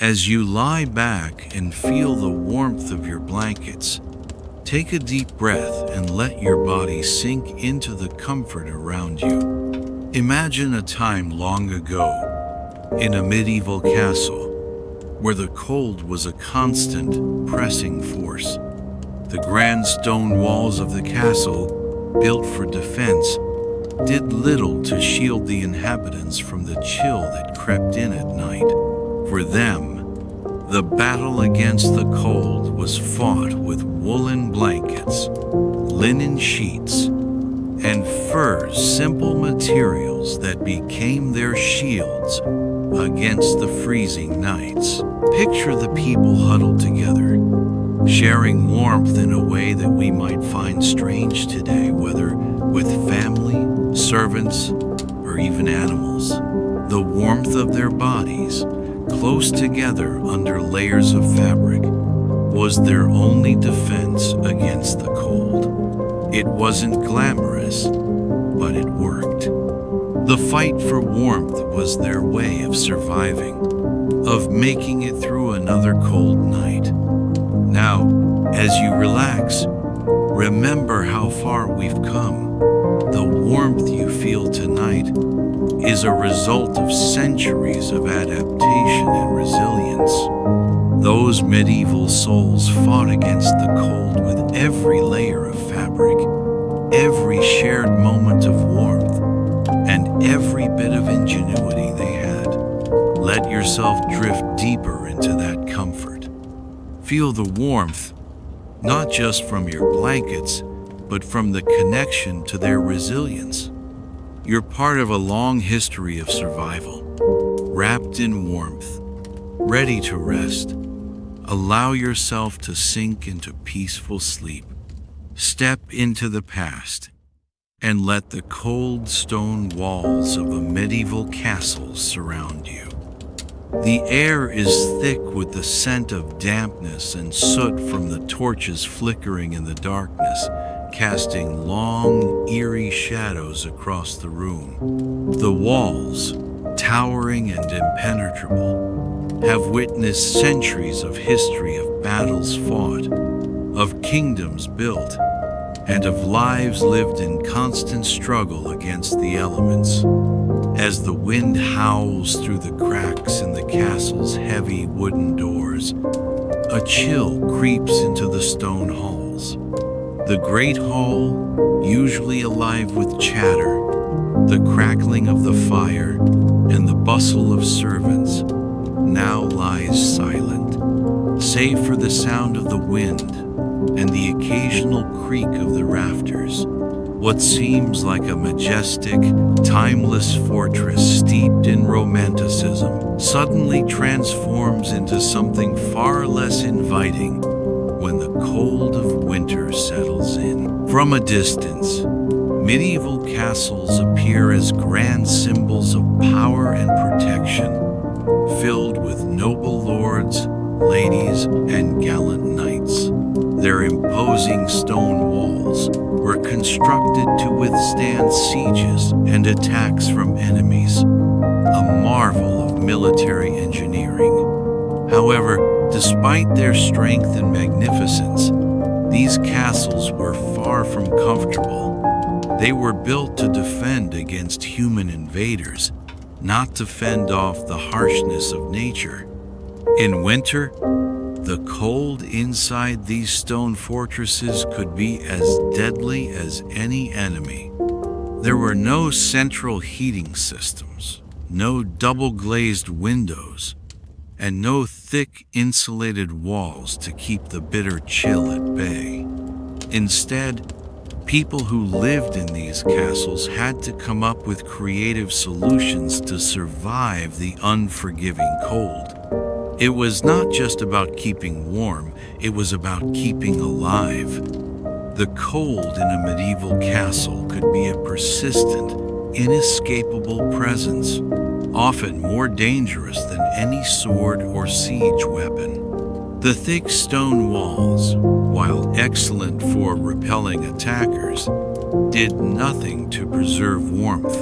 As you lie back and feel the warmth of your blankets, take a deep breath and let your body sink into the comfort around you. Imagine a time long ago, in a medieval castle, where the cold was a constant, pressing force. The grand stone walls of the castle, built for defense, did little to shield the inhabitants from the chill that crept in at night. For them, the battle against the cold was fought with woolen blankets, linen sheets, and fur, simple materials that became their shields against the freezing nights. Picture the people huddled together, sharing warmth in a way that we might find strange today, whether with family, servants, or even animals. The warmth of their bodies, close together under layers of fabric, was their only defense against the cold. It wasn't glamorous, but it worked. The fight for warmth was their way of surviving, of making it through another cold night. Now, as you relax, remember how far we've come. The warmth you feel tonight is a result of centuries of adaptation and resilience. Those medieval souls fought against the cold with every layer of fabric, every shared moment of warmth, and every bit of ingenuity they had. Let yourself drift deeper into that comfort. Feel the warmth, not just from your blankets, but from the connection to their resilience. You're part of a long history of survival, wrapped in warmth, ready to rest. Allow yourself to sink into peaceful sleep. Step into the past and let the cold stone walls of a medieval castle surround you. The air is thick with the scent of dampness and soot from the torches flickering in the darkness, casting long, eerie shadows across the room. The walls, towering and impenetrable, have witnessed centuries of history of battles fought, of kingdoms built, and of lives lived in constant struggle against the elements. As the wind howls through the cracks in the castle's heavy wooden doors, a chill creeps into the stone halls. The great hall, usually alive with chatter, the crackling of the fire, and the bustle of servants, now lies silent, save for the sound of the wind and the occasional creak of the rafters. What seems like a majestic, timeless fortress steeped in romanticism suddenly transforms into something far less inviting when the cold of winter settles in. From a distance, medieval castles appear as grand symbols of power and protection, filled with noble lords, ladies, and gallant knights. Their imposing stone walls were constructed to withstand sieges and attacks from enemies, a marvel of military engineering. However, despite their strength and magnificence, these castles were far from comfortable. They were built to defend against human invaders, not to fend off the harshness of nature. In winter, the cold inside these stone fortresses could be as deadly as any enemy. There were no central heating systems, no double-glazed windows, and no thick insulated walls to keep the bitter chill at bay. Instead, people who lived in these castles had to come up with creative solutions to survive the unforgiving cold. It was not just about keeping warm, it was about keeping alive. The cold in a medieval castle could be a persistent, inescapable presence, often more dangerous than any sword or siege weapon. The thick stone walls, while excellent for repelling attackers, did nothing to preserve warmth.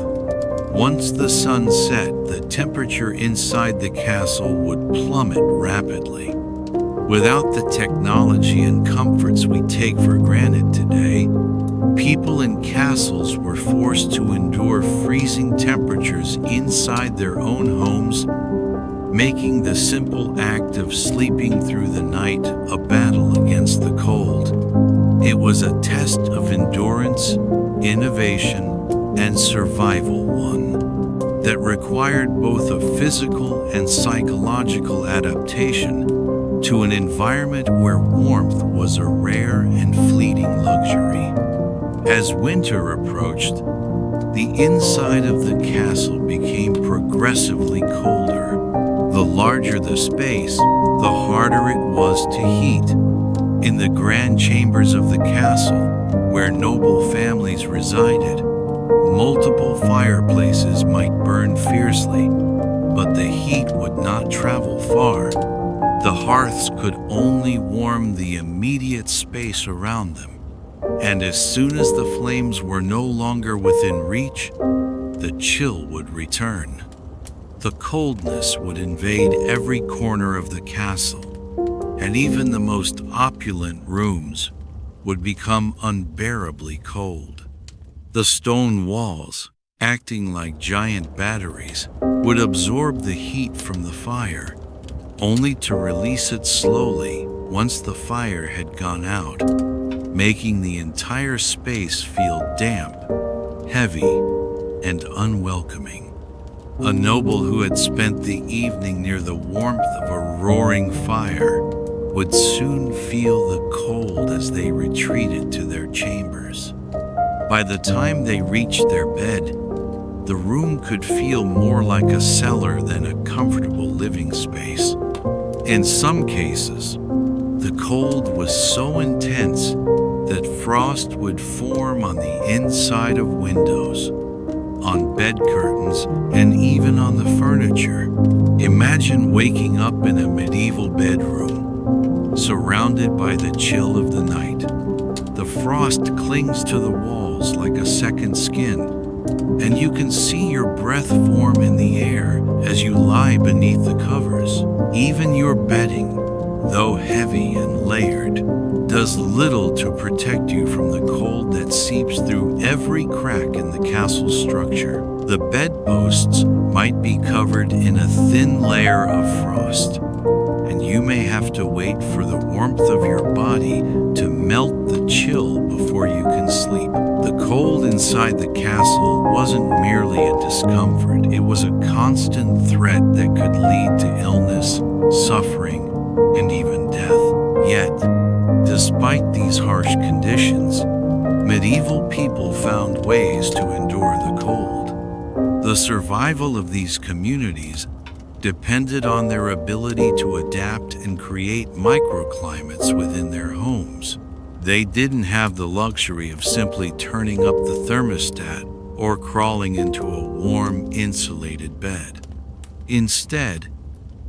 Once the sun set, the temperature inside the castle would plummet rapidly. Without the technology and comforts we take for granted today, people in castles were forced to endure freezing temperatures inside their own homes, making the simple act of sleeping through the night a battle against the cold. It was a test of endurance, innovation, and survival, one that required both a physical and psychological adaptation to an environment where warmth was a rare and fleeting luxury. As winter approached, the inside of the castle became progressively colder. The larger the space, the harder it was to heat. In the grand chambers of the castle, where noble families resided, multiple fireplaces might burn fiercely, but the heat would not travel far. The hearths could only warm the immediate space around them, and as soon as the flames were no longer within reach, the chill would return. The coldness would invade every corner of the castle, and even the most opulent rooms would become unbearably cold. The stone walls, acting like giant batteries, would absorb the heat from the fire, only to release it slowly once the fire had gone out, making the entire space feel damp, heavy, and unwelcoming. A noble who had spent the evening near the warmth of a roaring fire would soon feel the cold as they retreated to their chambers. By the time they reached their bed, the room could feel more like a cellar than a comfortable living space. In some cases, the cold was so intense that frost would form on the inside of windows, on bed curtains, and even on the furniture. Imagine waking up in a medieval bedroom, surrounded by the chill of the night. The frost clings to the walls like a second skin, and you can see your breath form in the air as you lie beneath the covers. Even your bedding, though heavy and layered, does little to protect you from the cold that seeps through every crack in the castle structure. The bedposts might be covered in a thin layer of frost, and you may have to wait for the warmth of your body to melt the chill before you can sleep. The cold inside the castle wasn't merely a discomfort, it was a constant threat that could lead to illness, suffering, and even death. Yet, despite these harsh conditions, medieval people found ways to endure the cold. The survival of these communities depended on their ability to adapt and create microclimates within their homes. They didn't have the luxury of simply turning up the thermostat or crawling into a warm, insulated bed. Instead,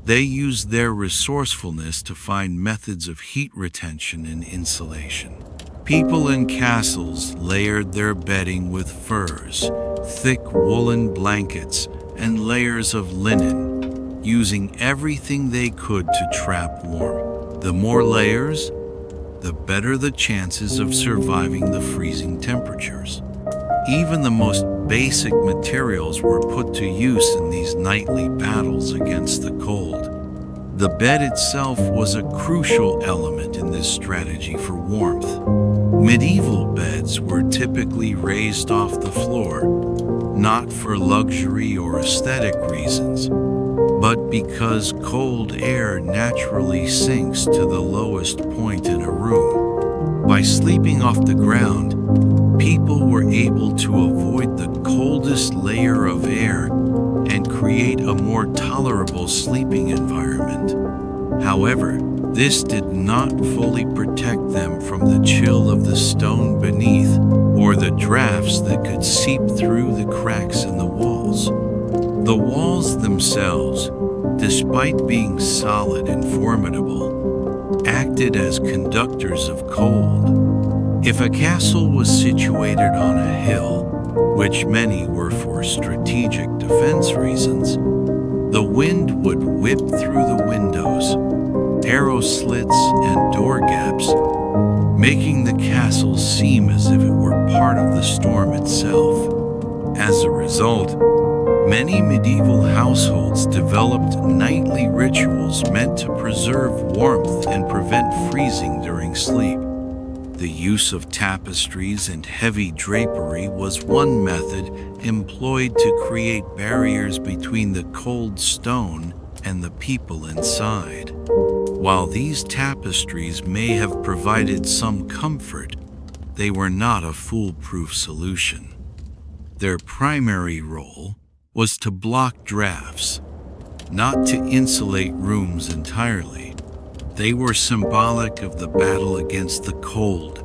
they used their resourcefulness to find methods of heat retention and insulation. People in castles layered their bedding with furs, thick woolen blankets, and layers of linen, using everything they could to trap warmth. The more layers, the better the chances of surviving the freezing temperatures. Even the most basic materials were put to use in these nightly battles against the cold. The bed itself was a crucial element in this strategy for warmth. Medieval beds were typically raised off the floor, not for luxury or aesthetic reasons, but because cold air naturally sinks to the lowest point in a room. By sleeping off the ground, people were able to avoid the coldest layer of air and create a more tolerable sleeping environment. However, this did not fully protect them from the chill of the stone beneath or the drafts that could seep through the cracks in the walls. The walls themselves, despite being solid and formidable, acted as conductors of cold. If a castle was situated on a hill, which many were for strategic defense reasons. The wind would whip through the windows, arrow slits, and door gaps, making the castle seem as if it were part of the storm itself. As a result, many medieval households developed nightly rituals meant to preserve warmth and prevent freezing during sleep. The use of tapestries and heavy drapery was one method employed to create barriers between the cold stone and the people inside. While these tapestries may have provided some comfort, they were not a foolproof solution. Their primary role was to block drafts, not to insulate rooms entirely. They were symbolic of the battle against the cold,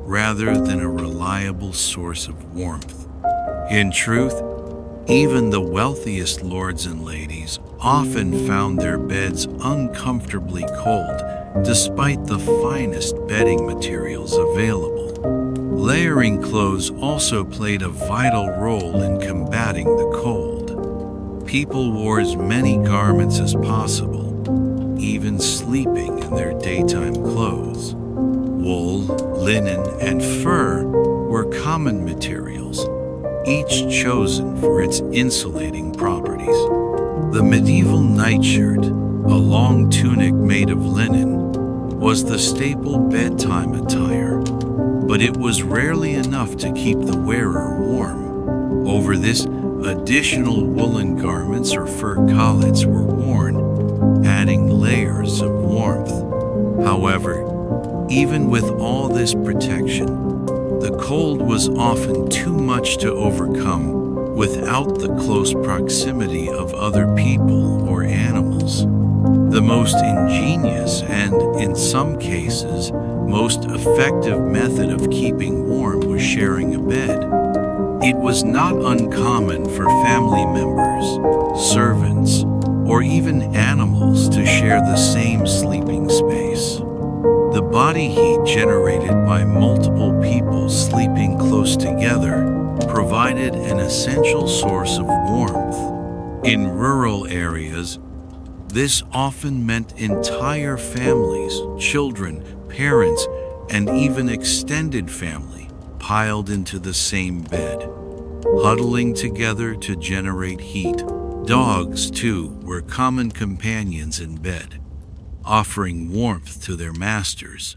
rather than a reliable source of warmth. In truth, even the wealthiest lords and ladies often found their beds uncomfortably cold, despite the finest bedding materials available. Layering clothes also played a vital role in combating the cold. People wore as many garments as possible, even sleeping in their daytime clothes. Wool, linen, and fur were common materials, each chosen for its insulating properties. The medieval nightshirt, a long tunic made of linen, was the staple bedtime attire, but it was rarely enough to keep the wearer warm. Over this, additional woolen garments or fur collets were worn, adding layers of warmth. However, even with all this protection, the cold was often too much to overcome without the close proximity of other people or animals. The most ingenious and, in some cases, most effective method of keeping warm was sharing a bed. It was not uncommon for family members, servants, or even animals to share the same sleeping space. The body heat generated by multiple people sleeping close together provided an essential source of warmth. In rural areas, this often meant entire families, children, parents, and even extended family piled into the same bed, huddling together to generate heat. Dogs, too, were common companions in bed, offering warmth to their masters.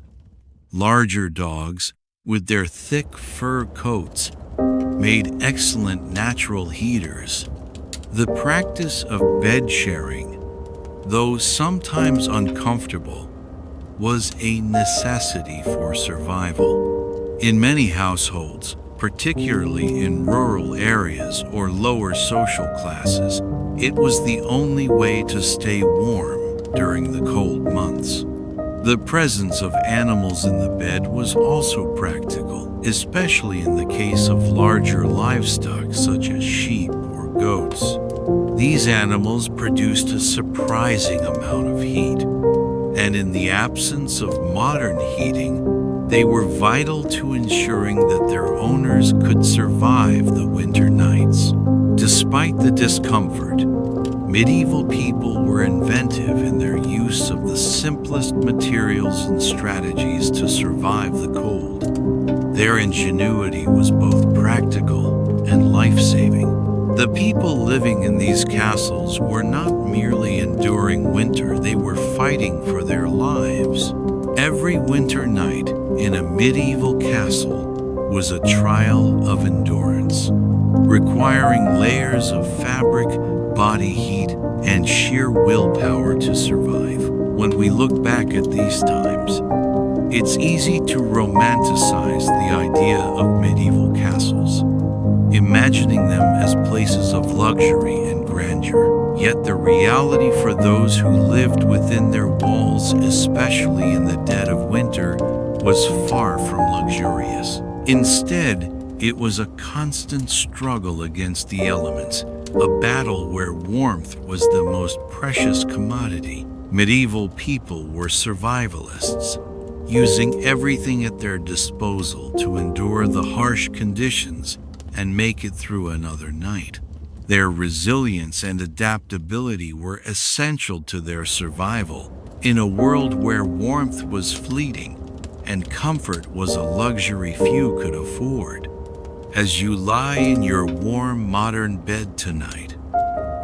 Larger dogs, with their thick fur coats, made excellent natural heaters. The practice of bed sharing, though sometimes uncomfortable, was a necessity for survival. In many households, particularly in rural areas or lower social classes, it was the only way to stay warm during the cold months. The presence of animals in the bed was also practical, especially in the case of larger livestock such as sheep or goats. These animals produced a surprising amount of heat, and in the absence of modern heating, they were vital to ensuring that their owners could survive the winter nights. Despite the discomfort, medieval people were inventive in their use of the simplest materials and strategies to survive the cold. Their ingenuity was both practical and life-saving. The people living in these castles were not merely enduring winter, they were fighting for their lives. Every winter night in a medieval castle was a trial of endurance, requiring layers of fabric, body heat, and sheer willpower to survive. When we look back at these times, it's easy to romanticize the idea of medieval castles, imagining them as places of luxury and grandeur. Yet the reality for those who lived within their walls, especially in the dead of winter, was far from luxurious. Instead, it was a constant struggle against the elements, a battle where warmth was the most precious commodity. Medieval people were survivalists, using everything at their disposal to endure the harsh conditions and make it through another night. Their resilience and adaptability were essential to their survival in a world where warmth was fleeting and comfort was a luxury few could afford. As you lie in your warm modern bed tonight,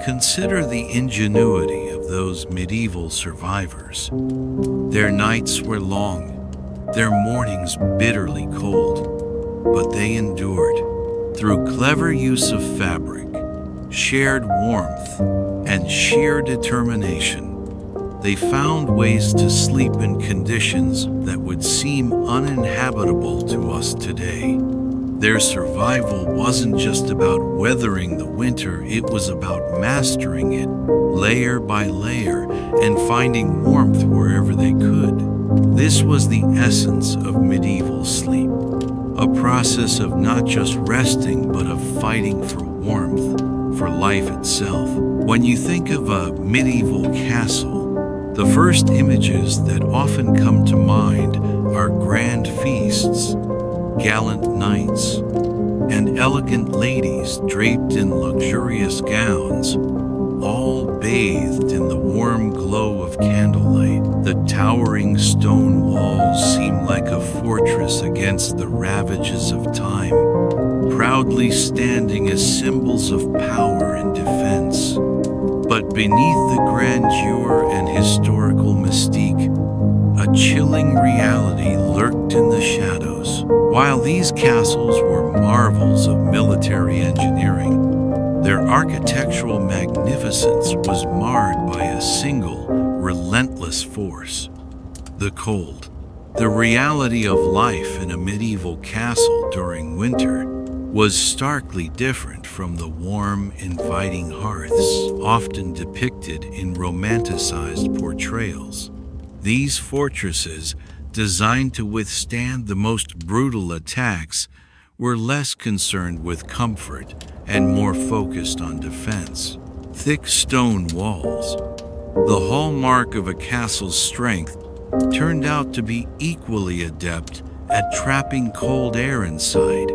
consider the ingenuity of those medieval survivors. Their nights were long, their mornings bitterly cold, but they endured. Through clever use of fabric, shared warmth, and sheer determination, they found ways to sleep in conditions that would seem uninhabitable to us today. Their survival wasn't just about weathering the winter, it was about mastering it, layer by layer, and finding warmth wherever they could. This was the essence of medieval sleep, a process of not just resting, but of fighting for warmth, for life itself. When you think of a medieval castle, the first images that often come to mind are grand feasts, gallant knights, and elegant ladies draped in luxurious gowns, all bathed in the warm glow of candlelight. The towering stone walls seem like a fortress against the ravages of time, proudly standing as symbols of power and defense. But beneath the grandeur and historical mystique, a chilling reality lurked in the shadows. While these castles were marvels of military engineering, their architectural magnificence was marred by a single, relentless force: the cold. The reality of life in a medieval castle during winter was starkly different from the warm, inviting hearths often depicted in romanticized portrayals. These fortresses, designed to withstand the most brutal attacks, were less concerned with comfort and more focused on defense. Thick stone walls, the hallmark of a castle's strength, turned out to be equally adept at trapping cold air inside,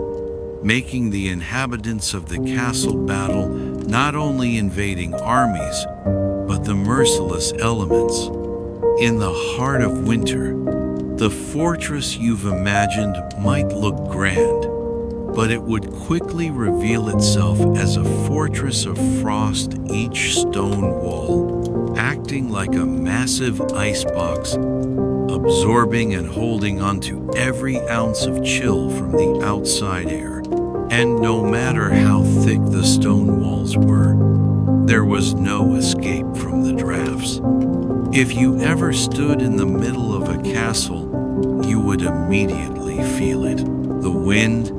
making the inhabitants of the castle battle not only invading armies, but the merciless elements. In the heart of winter, the fortress you've imagined might look grand, but it would quickly reveal itself as a fortress of frost, each stone wall acting like a massive icebox, absorbing and holding onto every ounce of chill from the outside air. And no matter how thick the stone walls were, there was no escape from the drafts. If you ever stood in the middle of a castle, you would immediately feel it. The wind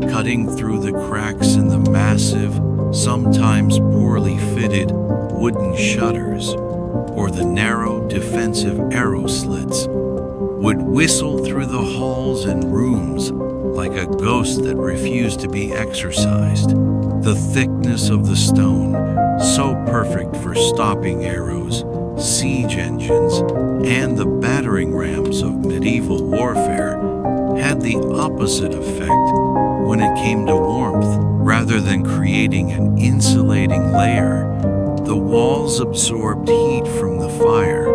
cutting through the cracks in the massive, sometimes poorly fitted wooden shutters, or the narrow defensive arrow slits, would whistle through the halls and rooms like a ghost that refused to be exorcised. The thickness of the stone, so perfect for stopping arrows, siege engines, and the battering rams of medieval warfare, had the opposite effect when it came to warmth. Rather than creating an insulating layer, the walls absorbed heat from the fire,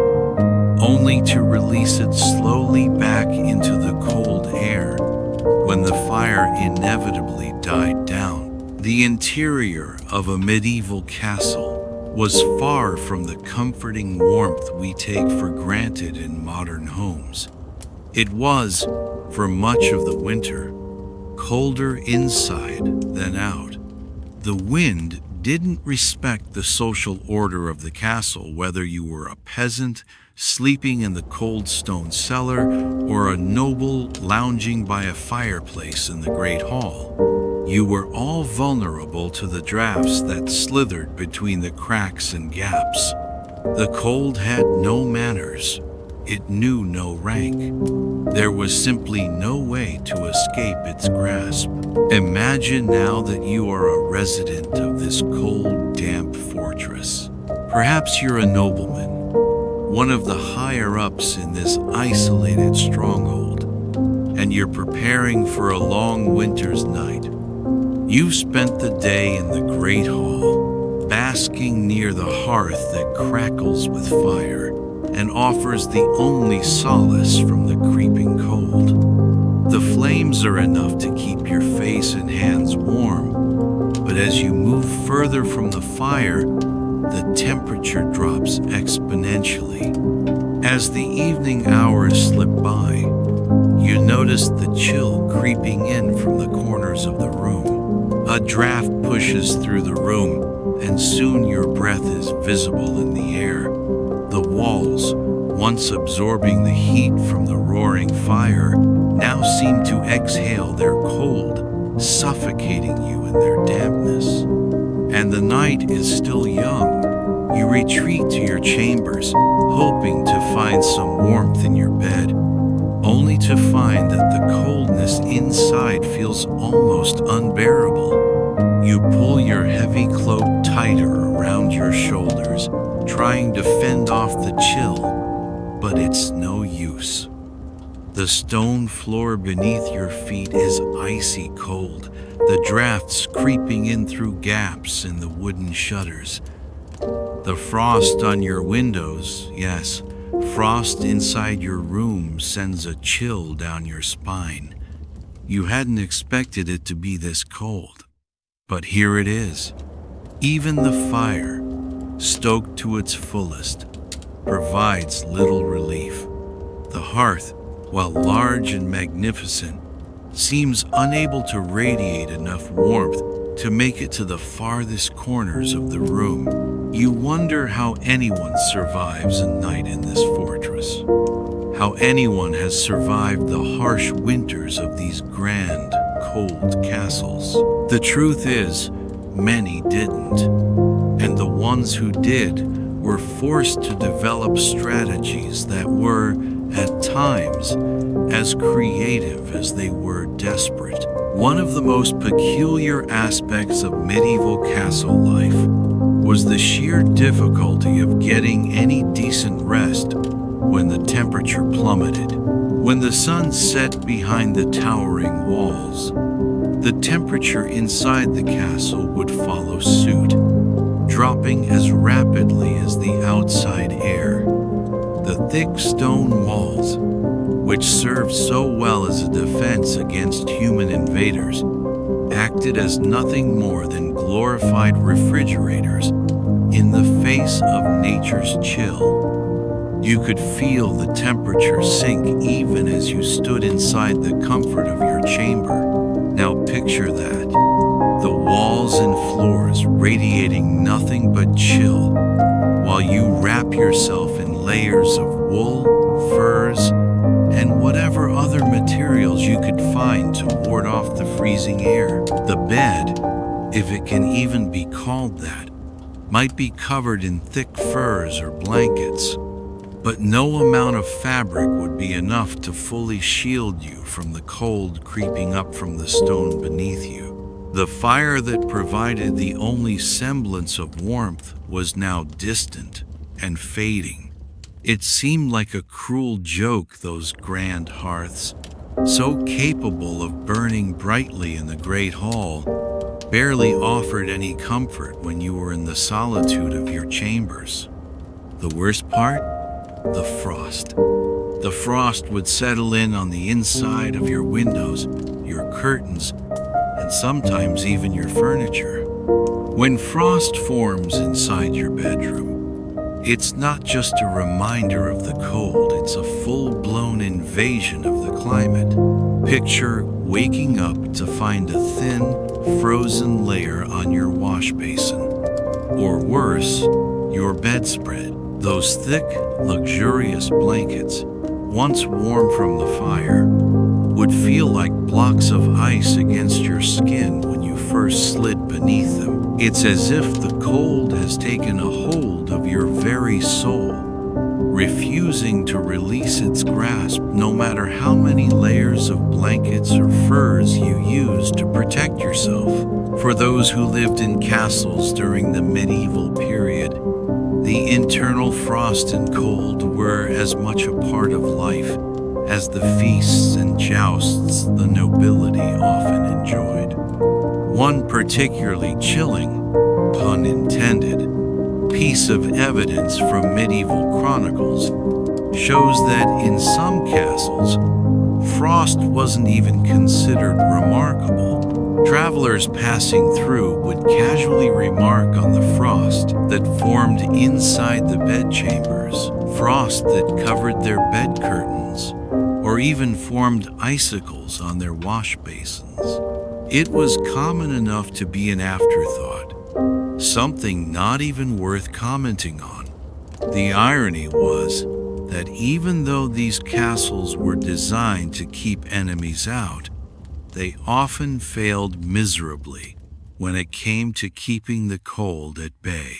only to release it slowly back into the cold air when the fire inevitably died down. The interior of a medieval castle was far from the comforting warmth we take for granted in modern homes. It was, for much of the winter, colder inside than out. The wind didn't respect the social order of the castle, whether you were a peasant sleeping in the cold stone cellar or a noble lounging by a fireplace in the great hall. You were all vulnerable to the drafts that slithered between the cracks and gaps. The cold had no manners. It knew no rank. There was simply no way to escape its grasp. Imagine now that you are a resident of this cold, damp fortress. Perhaps you're a nobleman, one of the higher-ups in this isolated stronghold, and you're preparing for a long winter's night. You've spent the day in the great hall, basking near the hearth that crackles with fire and offers the only solace from the creeping cold. The flames are enough to keep your face and hands warm, but as you move further from the fire, the temperature drops exponentially. As the evening hours slip by, you notice the chill creeping in from the corners of the room. A draft pushes through the room, and soon your breath is visible in the air. The walls, once absorbing the heat from the roaring fire, now seem to exhale their cold, suffocating you in their dampness. And the night is still young. You retreat to your chambers, hoping to find some warmth in your bed, only to find that the coldness inside feels almost unbearable. You pull your heavy cloak tighter around your shoulders, trying to fend off the chill, but it's no use. The stone floor beneath your feet is icy cold, the drafts creeping in through gaps in the wooden shutters. The frost on your windows, yes, frost inside your room sends a chill down your spine. You hadn't expected it to be this cold, but here it is. Even the fire, stoked to its fullest, provides little relief. The hearth, while large and magnificent, seems unable to radiate enough warmth to make it to the farthest corners of the room. You wonder how anyone survives a night in this fortress, how anyone has survived the harsh winters of these grand, cold castles. The truth is, many didn't, and the ones who did were forced to develop strategies that were, at times, as creative as they were desperate. One of the most peculiar aspects of medieval castle life was the sheer difficulty of getting any decent rest when the temperature plummeted. When the sun set behind the towering walls, the temperature inside the castle would follow suit, dropping as rapidly as the outside air. The thick stone walls, which served so well as a defense against human invaders, acted as nothing more than glorified refrigerators in the face of nature's chill. You could feel the temperature sink even as you stood inside the comfort of your chamber. Now picture that. The walls and floors radiating nothing but chill, while you wrap yourself in layers of wool, furs, and whatever other materials you could find to ward off the freezing air. The bed, if it can even be called that, might be covered in thick furs or blankets, but no amount of fabric would be enough to fully shield you from the cold creeping up from the stone beneath you. The fire that provided the only semblance of warmth was now distant and fading. It seemed like a cruel joke, those grand hearths, so capable of burning brightly in the great hall, barely offered any comfort when you were in the solitude of your chambers. The worst part? The frost. The frost would settle in on the inside of your windows, your curtains, and sometimes even your furniture. When frost forms inside your bedroom, it's not just a reminder of the cold, it's a full-blown invasion of the climate. Picture waking up to find a thin, frozen layer on your wash basin. Or worse, your bedspread. Those thick, luxurious blankets, once warm from the fire, would feel like blocks of ice against your skin when you first slid beneath them. It's as if the cold has taken a hold of your very soul, refusing to release its grasp no matter how many layers of blankets or furs you use to protect yourself. For those who lived in castles during the medieval period, the internal frost and cold were as much a part of life as the feasts and jousts the nobility often enjoyed. One particularly chilling, pun intended, piece of evidence from medieval chronicles shows that in some castles, frost wasn't even considered remarkable. Travelers passing through would casually remark on the frost that formed inside the bedchambers, frost that covered their bed curtains, or even formed icicles on their wash basins. It was common enough to be an afterthought, something not even worth commenting on. The irony was that even though these castles were designed to keep enemies out, they often failed miserably when it came to keeping the cold at bay.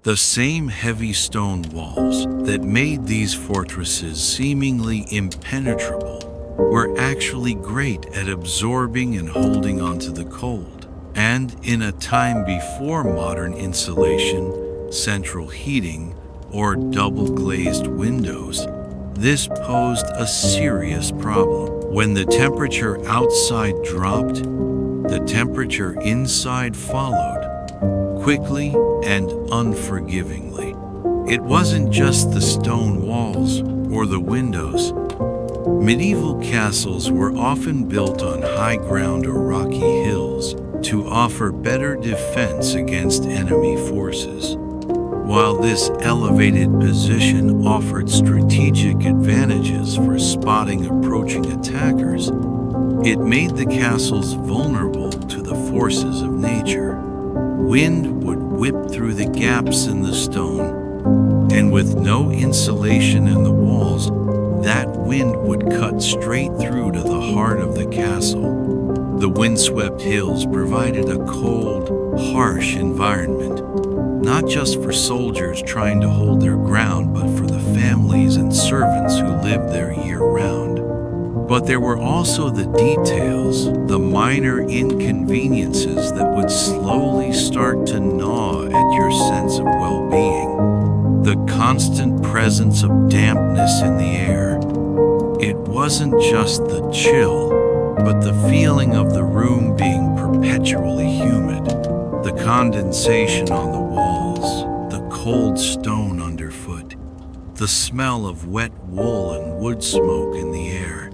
The same heavy stone walls that made these fortresses seemingly impenetrable were actually great at absorbing and holding onto the cold. And in a time before modern insulation, central heating, or double-glazed windows, this posed a serious problem. When the temperature outside dropped, the temperature inside followed, quickly and unforgivingly. It wasn't just the stone walls or the windows. Medieval castles were often built on high ground or rocky hills to offer better defense against enemy forces. While this elevated position offered strategic advantages for spotting approaching attackers, it made the castles vulnerable to the forces of nature. Wind would whip through the gaps in the stone, and with no insulation in the walls, that wind would cut straight through to the heart of the castle. The windswept hills provided a cold, harsh environment, not just for soldiers trying to hold their ground, but for the families and servants who lived there year-round. But there were also the details, the minor inconveniences that would slowly start to gnaw at your sense of well-being. The constant presence of dampness in the air. It wasn't just the chill, but the feeling of the room being perpetually humid. The condensation on the walls, the cold stone underfoot, the smell of wet wool and wood smoke in the air.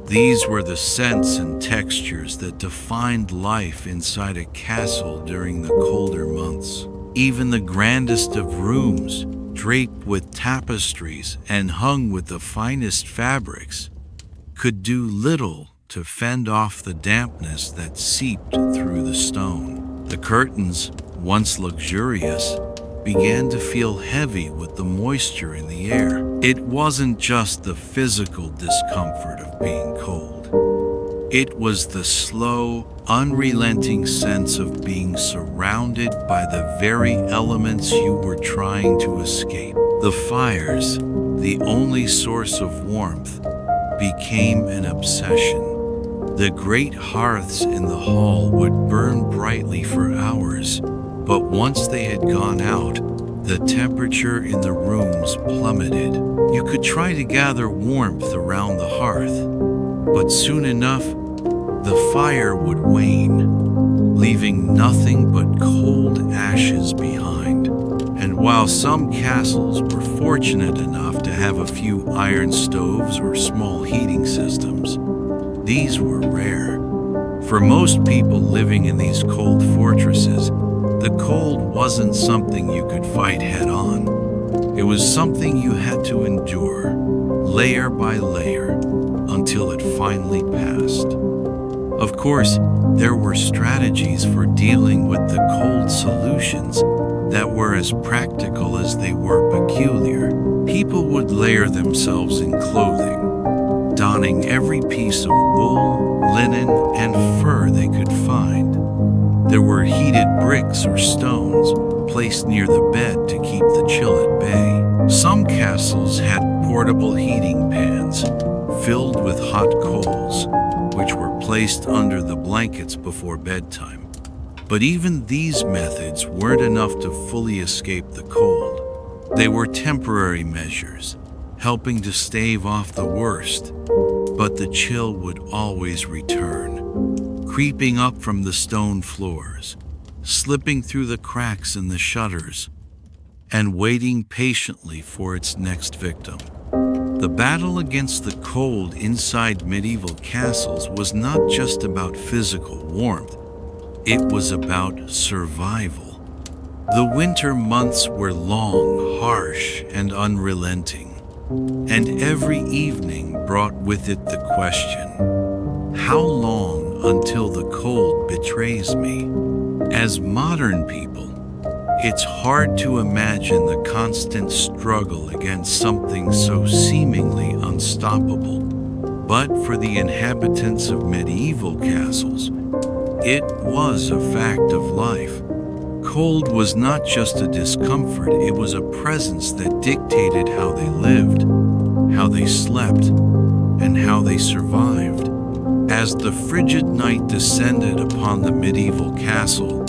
These were the scents and textures that defined life inside a castle during the colder months. Even the grandest of rooms, draped with tapestries and hung with the finest fabrics, could do little to fend off the dampness that seeped through the stone. The curtains, once luxurious, began to feel heavy with the moisture in the air. It wasn't just the physical discomfort of being cold. It was the slow, unrelenting sense of being surrounded by the very elements you were trying to escape. The fires, the only source of warmth, became an obsession. The great hearths in the hall would burn brightly for hours, but once they had gone out, the temperature in the rooms plummeted. You could try to gather warmth around the hearth, but soon enough, the fire would wane, leaving nothing but cold ashes behind. And while some castles were fortunate enough to have a few iron stoves or small heating systems, these were rare. For most people living in these cold fortresses, the cold wasn't something you could fight head-on. It was something you had to endure, layer by layer, until it finally passed. Of course, there were strategies for dealing with the cold solutions that were as practical as they were peculiar. People would layer themselves in clothing, donning every piece of wool, linen, and fur they could find. There were heated bricks or stones placed near the bed to keep the chill at bay. Some castles had portable heating pans filled with hot coals, which were placed under the blankets before bedtime. But even these methods weren't enough to fully escape the cold. They were temporary measures, helping to stave off the worst, but the chill would always return, creeping up from the stone floors, slipping through the cracks in the shutters, and waiting patiently for its next victim. The battle against the cold inside medieval castles was not just about physical warmth, it was about survival. The winter months were long, harsh, and unrelenting, and every evening brought with it the question, how long until the cold betrays me? As modern people, it's hard to imagine the constant struggle against something so seemingly unstoppable. But for the inhabitants of medieval castles, it was a fact of life. Cold was not just a discomfort, it was a presence that dictated how they lived, how they slept, and how they survived. As the frigid night descended upon the medieval castle,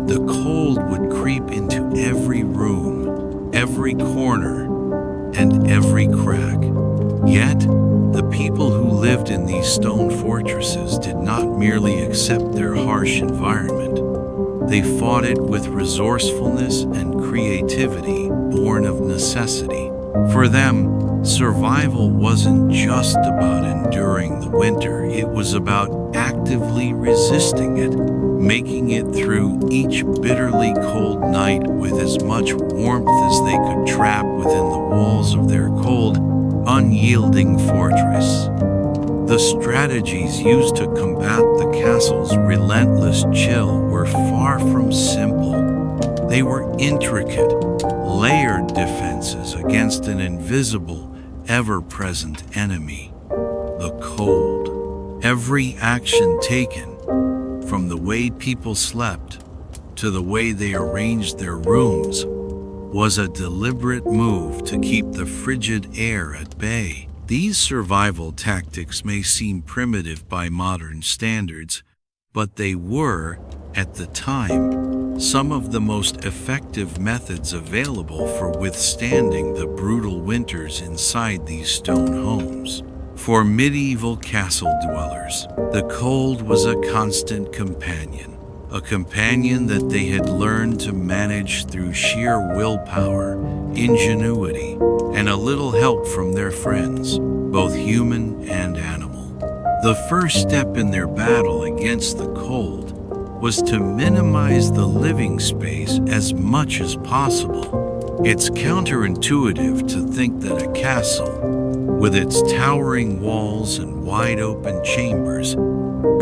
the cold would creep into every room, every corner, and every crack. Yet, the people who lived in these stone fortresses did not merely accept their harsh environment. They fought it with resourcefulness and creativity born of necessity. For them, survival wasn't just about enduring the winter, it was about actively resisting it, making it through each bitterly cold night with as much warmth as they could trap within the walls of their cold, unyielding fortress. The strategies used to combat the castle's relentless chill were far from simple. They were intricate, layered defenses against an invisible, ever-present enemy, the cold. Every action taken, from the way people slept to the way they arranged their rooms, was a deliberate move to keep the frigid air at bay. These survival tactics may seem primitive by modern standards, but they were, at the time, some of the most effective methods available for withstanding the brutal winters inside these stone homes. For medieval castle dwellers, the cold was a constant companion, a companion that they had learned to manage through sheer willpower, ingenuity, and a little help from their friends, both human and animal. The first step in their battle against the cold was to minimize the living space as much as possible. It's counterintuitive to think that a castle, with its towering walls and wide-open chambers,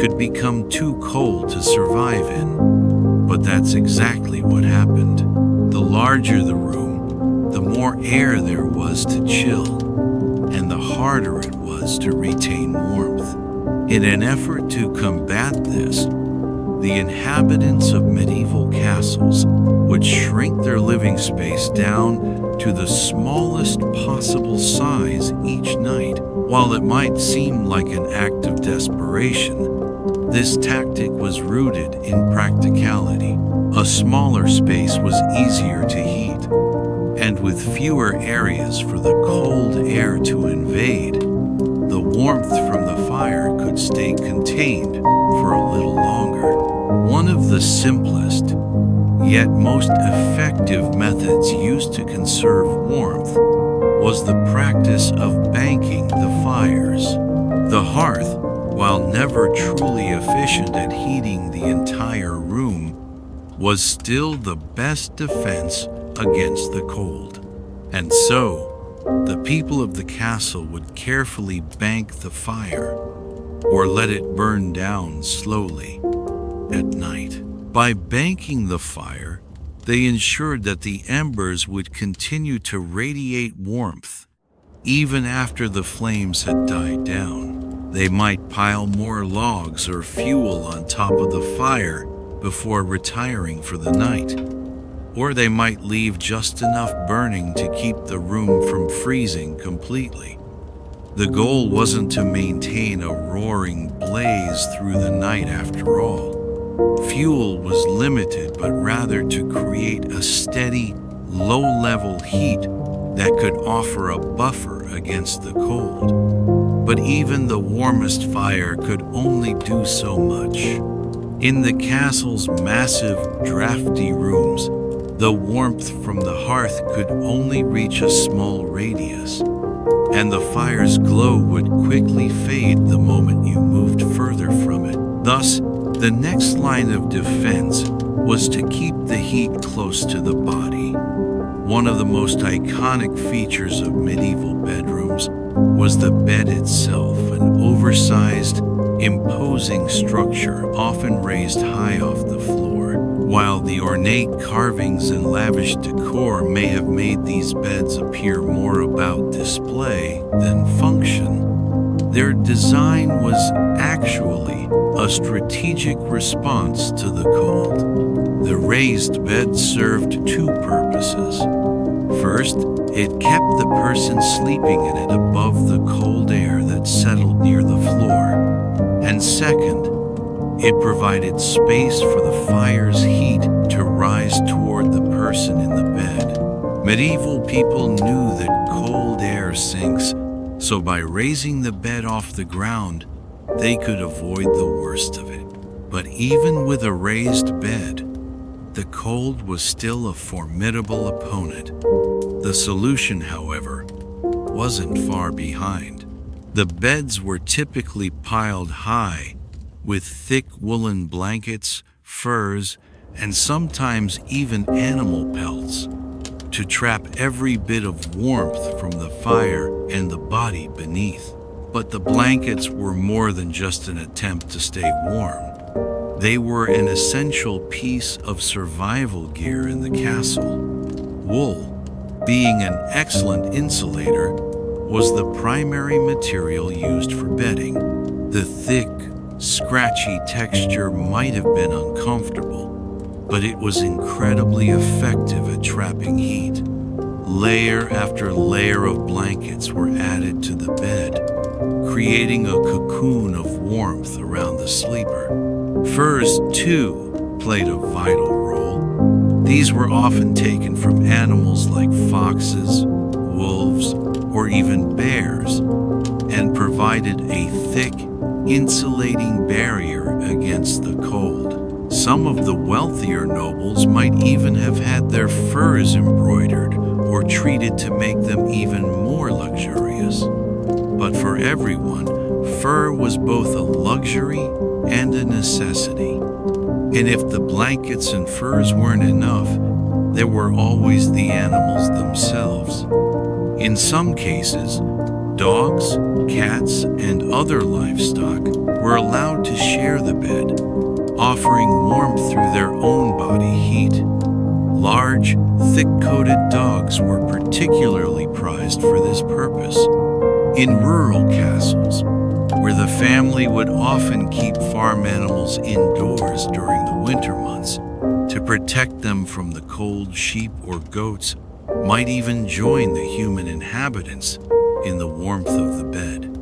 could become too cold to survive in. But that's exactly what happened. The larger the room, the more air there was to chill, and the harder it was to retain warmth. In an effort to combat this, the inhabitants of medieval castles would shrink their living space down to the smallest possible size each night. While it might seem like an act of desperation, this tactic was rooted in practicality. A smaller space was easier to heat, and with fewer areas for the cold air to invade, the warmth from the fire could stay contained for a little longer. One of the simplest, yet most effective methods used to conserve warmth was the practice of banking the fires. The hearth, while never truly efficient at heating the entire room, was still the best defense against the cold. And so, the people of the castle would carefully bank the fire, or let it burn down slowly at night. By banking the fire, they ensured that the embers would continue to radiate warmth even after the flames had died down. They might pile more logs or fuel on top of the fire before retiring for the night, or they might leave just enough burning to keep the room from freezing completely. The goal wasn't to maintain a roaring blaze through the night after all. Fuel was limited, but rather to create a steady, low-level heat that could offer a buffer against the cold. But even the warmest fire could only do so much. In the castle's massive, drafty rooms, the warmth from the hearth could only reach a small radius, and the fire's glow would quickly fade the moment you moved further from it. Thus, the next line of defense was to keep the heat close to the body. One of the most iconic features of medieval bedrooms was the bed itself, an oversized, imposing structure often raised high off the floor. While the ornate carvings and lavish decor may have made these beds appear more about display than function, their design was actually a strategic response to the cold. The raised bed served two purposes. First, it kept the person sleeping in it above the cold air that settled near the floor. And second, it provided space for the fire's heat to rise toward the person in the bed. Medieval people knew that cold air sinks, so by raising the bed off the ground, they could avoid the worst of it. But even with a raised bed, the cold was still a formidable opponent. The solution, however, wasn't far behind. The beds were typically piled high with thick woolen blankets, furs, and sometimes even animal pelts to trap every bit of warmth from the fire and the body beneath. But the blankets were more than just an attempt to stay warm. They were an essential piece of survival gear in the castle. Wool, being an excellent insulator, was the primary material used for bedding. The thick, scratchy texture might have been uncomfortable, but it was incredibly effective at trapping heat. Layer after layer of blankets were added to the bed, creating a cocoon of warmth around the sleeper. Furs, too, played a vital role. These were often taken from animals like foxes, wolves, or even bears, and provided a thick, insulating barrier against the cold. Some of the wealthier nobles might even have had their furs embroidered or treated to make them even more luxurious. But for everyone, fur was both a luxury and a necessity. And if the blankets and furs weren't enough, there were always the animals themselves. In some cases, dogs, cats, and other livestock were allowed to share the bed, offering warmth through their own body heat. Large, thick-coated dogs were particularly prized for this purpose. In rural castles, where the family would often keep farm animals indoors during the winter months to protect them from the cold, sheep or goats might even join the human inhabitants in the warmth of the bed.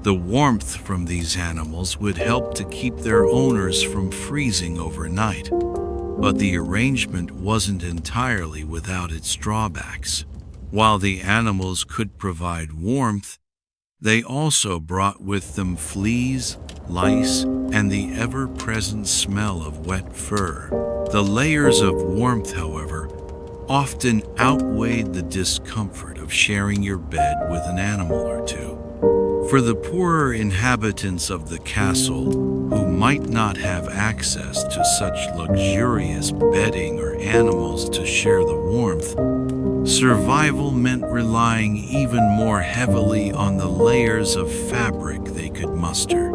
The warmth from these animals would help to keep their owners from freezing overnight, but the arrangement wasn't entirely without its drawbacks. While the animals could provide warmth, they also brought with them fleas, lice, and the ever-present smell of wet fur. The layers of warmth, however, often outweighed the discomfort of sharing your bed with an animal or two. For the poorer inhabitants of the castle, who might not have access to such luxurious bedding or animals to share the warmth, survival meant relying even more heavily on the layers of fabric they could muster.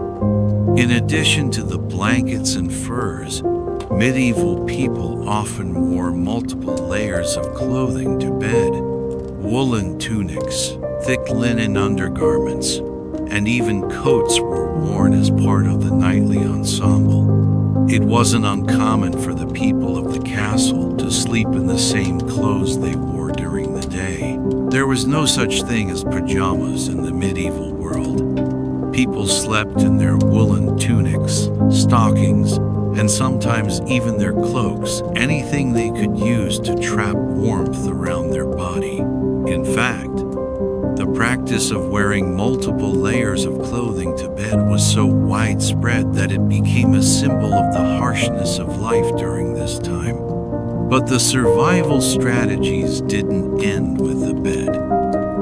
In addition to the blankets and furs, medieval people often wore multiple layers of clothing to bed. Woolen tunics, thick linen undergarments, and even coats were worn as part of the nightly ensemble. It wasn't uncommon for the people of the castle to sleep in the same clothes they wore during the day. There was no such thing as pajamas in the medieval world. People slept in their woolen tunics, stockings, and sometimes even their cloaks, anything they could use to trap warmth around their body. In fact, the practice of wearing multiple layers of clothing to bed was so widespread that it became a symbol of the harshness of life during this time. But the survival strategies didn't end with the bed.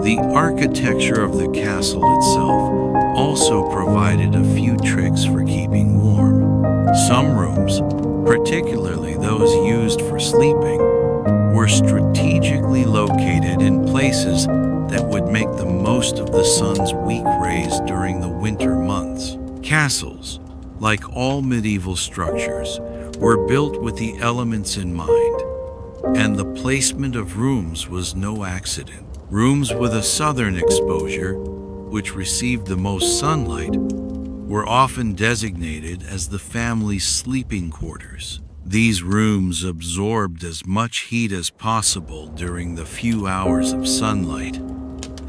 The architecture of the castle itself also provided a few tricks for keeping warm. Some rooms, particularly those used for sleeping, were strategically located in places that would make the most of the sun's weak rays during the winter months. Castles, like all medieval structures, were built with the elements in mind, and the placement of rooms was no accident. Rooms with a southern exposure, which received the most sunlight, were often designated as the family's sleeping quarters. These rooms absorbed as much heat as possible during the few hours of sunlight,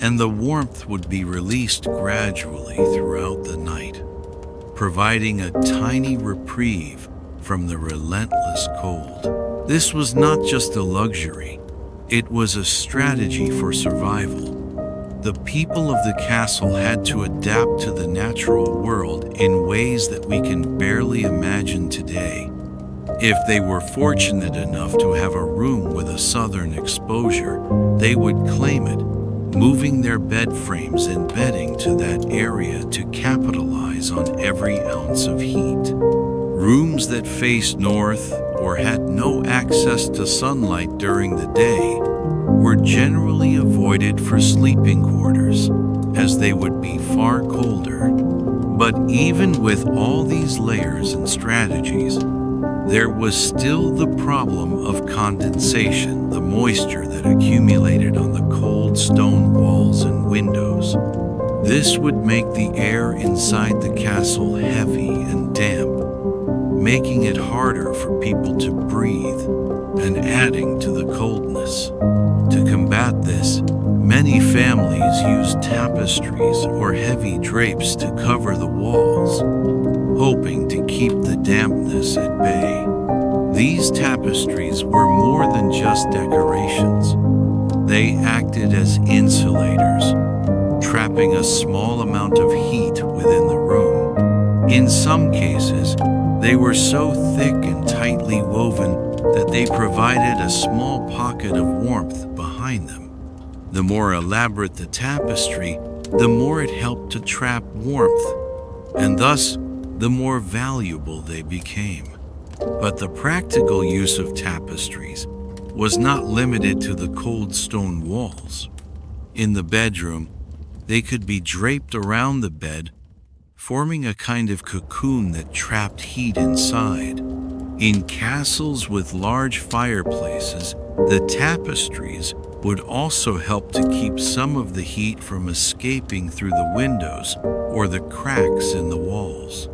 and the warmth would be released gradually throughout the night, providing a tiny reprieve from the relentless cold. This was not just a luxury, it was a strategy for survival. The people of the castle had to adapt to the natural world in ways that we can barely imagine today. If they were fortunate enough to have a room with a southern exposure, they would claim it, moving their bed frames and bedding to that area to capitalize on every ounce of heat. Rooms that faced north or had no access to sunlight during the day were generally avoided for sleeping quarters, as they would be far colder. But even with all these layers and strategies, there was still the problem of condensation, the moisture that accumulated on the cold stone walls and windows. This would make the air inside the castle heavy and damp, making it harder for people to breathe and adding to the coldness. To combat this, many families used tapestries or heavy drapes to cover the walls, hoping to keep the dampness at bay. These tapestries were more than just decorations. They acted as insulators, trapping a small amount of heat within the room. In some cases, they were so thick and tightly woven that they provided a small pocket of warmth behind them. The more elaborate the tapestry, the more it helped to trap warmth, and thus the more valuable they became. But the practical use of tapestries was not limited to the cold stone walls. In the bedroom, they could be draped around the bed, forming a kind of cocoon that trapped heat inside. In castles with large fireplaces, the tapestries would also help to keep some of the heat from escaping through the windows or the cracks in the walls.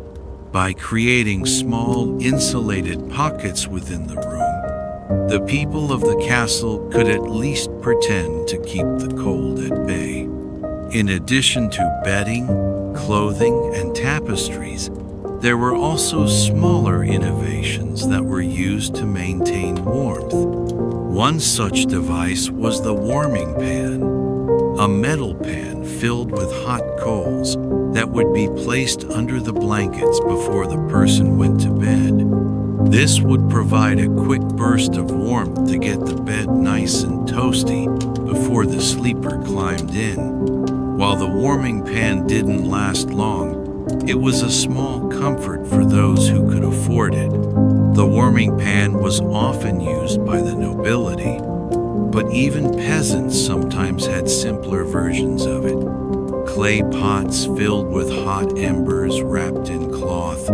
By creating small, insulated pockets within the room, the people of the castle could at least pretend to keep the cold at bay. In addition to bedding, clothing, and tapestries, there were also smaller innovations that were used to maintain warmth. One such device was the warming pan, a metal pan filled with hot coals that would be placed under the blankets before the person went to bed. This would provide a quick burst of warmth to get the bed nice and toasty before the sleeper climbed in. While the warming pan didn't last long, it was a small comfort for those who could afford it. The warming pan was often used by the nobility, but even peasants sometimes had simpler versions of it. Clay pots filled with hot embers wrapped in cloth,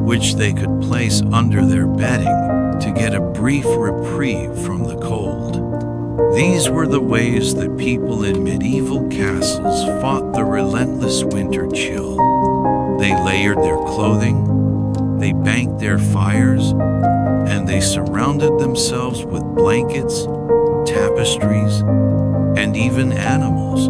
which they could place under their bedding to get a brief reprieve from the cold. These were the ways that people in medieval castles fought the relentless winter chill. They layered their clothing, they banked their fires, and they surrounded themselves with blankets, tapestries, and even animals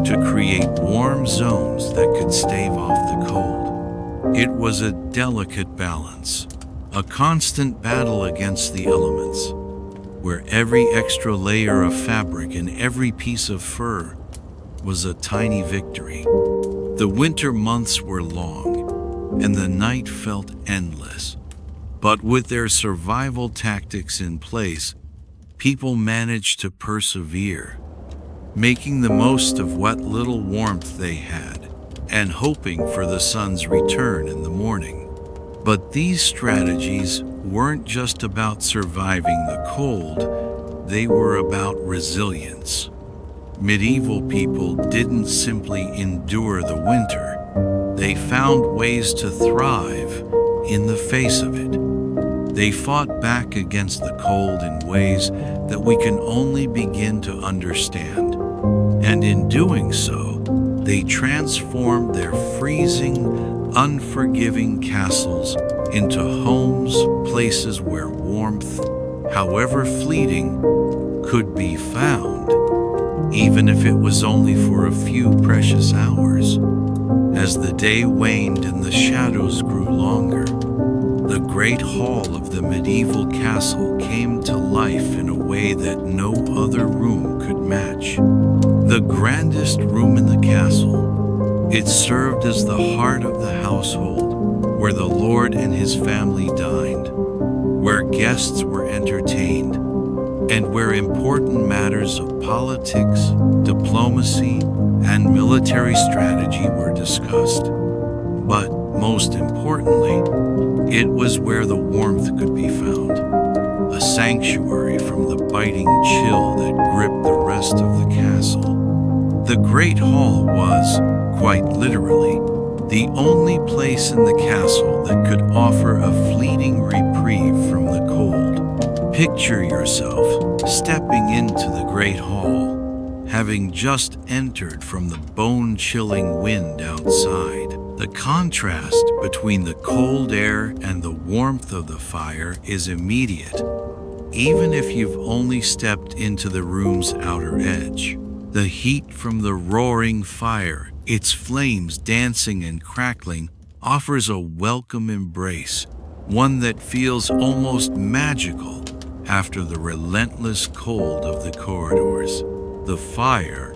to create warm zones that could stave off the cold. It was a delicate balance, a constant battle against the elements, where every extra layer of fabric and every piece of fur was a tiny victory. The winter months were long, and the night felt endless. But with their survival tactics in place, people managed to persevere, making the most of what little warmth they had, and hoping for the sun's return in the morning. But these strategies weren't just about surviving the cold, they were about resilience. Medieval people didn't simply endure the winter, they found ways to thrive in the face of it. They fought back against the cold in ways that we can only begin to understand. And in doing so, they transformed their freezing, unforgiving castles into homes, places where warmth, however fleeting, could be found, even if it was only for a few precious hours. As the day waned and the shadows grew longer, the great hall of the medieval castle came to life in a way that no other room could match. The grandest room in the castle, it served as the heart of the household, where the Lord and his family dined, where guests were entertained, and where important matters of politics, diplomacy, and military strategy were discussed. But most importantly, it was where the warmth could be found, a sanctuary from the biting chill that gripped the rest of the castle. The Great Hall was, quite literally, the only place in the castle that could offer a fleeting reprieve from the cold. Picture yourself stepping into the Great Hall, having just entered from the bone-chilling wind outside. The contrast between the cold air and the warmth of the fire is immediate, even if you've only stepped into the room's outer edge. The heat from the roaring fire, its flames dancing and crackling, offers a welcome embrace, one that feels almost magical after the relentless cold of the corridors. The fire,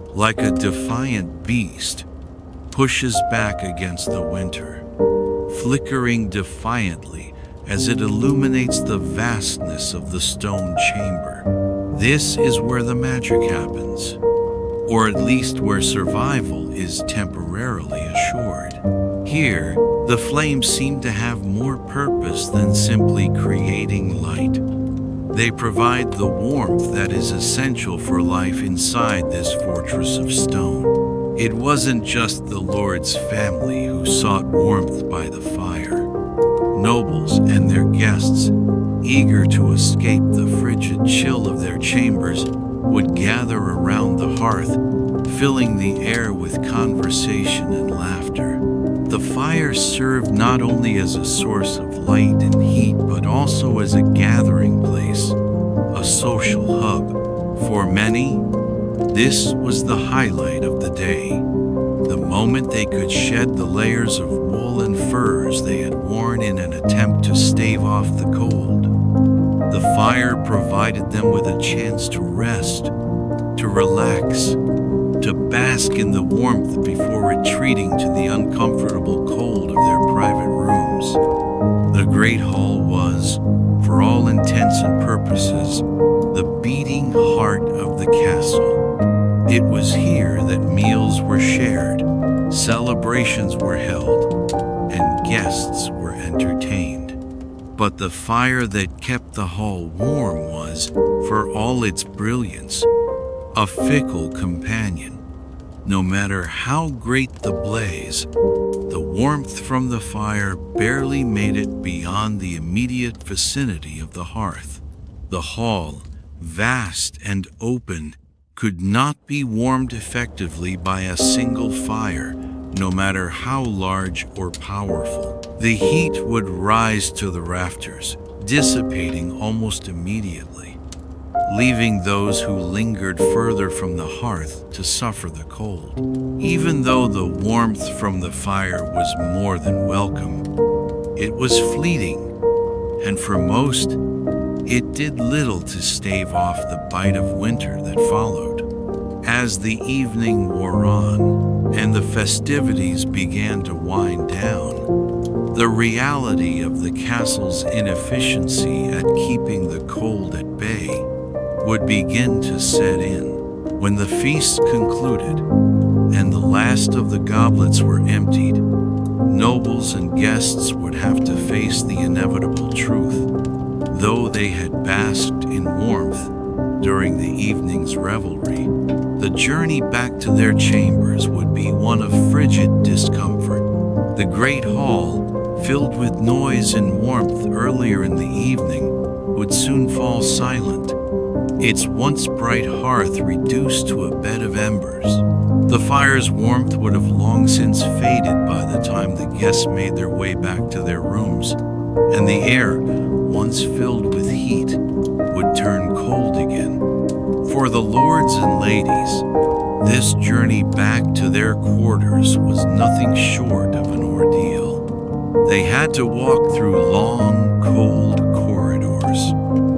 like a defiant beast, pushes back against the winter, flickering defiantly as it illuminates the vastness of the stone chamber. This is where the magic happens, or at least where survival is temporarily assured. Here, the flames seem to have more purpose than simply creating light. They provide the warmth that is essential for life inside this fortress of stone. It wasn't just the Lord's family who sought warmth by the fire. Nobles and their guests, eager to escape the frigid chill of their chambers, would gather around the hearth, filling the air with conversation and laughter. The fire served not only as a source of light and heat, but also as a gathering place, a social hub. For many, this was the highlight of the day, the moment they could shed the layers of wool and furs they had worn in an attempt to stave off the cold. The fire provided them with a chance to rest, to relax, to bask in the warmth before retreating to the uncomfortable cold of their private rooms. The Great Hall was, for all intents and purposes, the beating heart of the castle. It was here that meals were shared, celebrations were held, and guests were entertained. But the fire that kept the hall warm was, for all its brilliance, a fickle companion. No matter how great the blaze, the warmth from the fire barely made it beyond the immediate vicinity of the hearth. The hall, vast and open, could not be warmed effectively by a single fire, no matter how large or powerful. The heat would rise to the rafters, dissipating almost immediately, leaving those who lingered further from the hearth to suffer the cold. Even though the warmth from the fire was more than welcome, it was fleeting, and for most, it did little to stave off the bite of winter that followed. As the evening wore on and the festivities began to wind down, the reality of the castle's inefficiency at keeping the cold at bay would begin to set in. When the feast concluded and the last of the goblets were emptied, nobles and guests would have to face the inevitable truth. Though they had basked in warmth during the evening's revelry, the journey back to their chambers would be one of frigid discomfort. The great hall, filled with noise and warmth earlier in the evening, would soon fall silent, its once bright hearth reduced to a bed of embers. The fire's warmth would have long since faded by the time the guests made their way back to their rooms, and the air, once filled with heat, would turn cold again. For the lords and ladies, this journey back to their quarters was nothing short of an ordeal. They had to walk through long, cold corridors,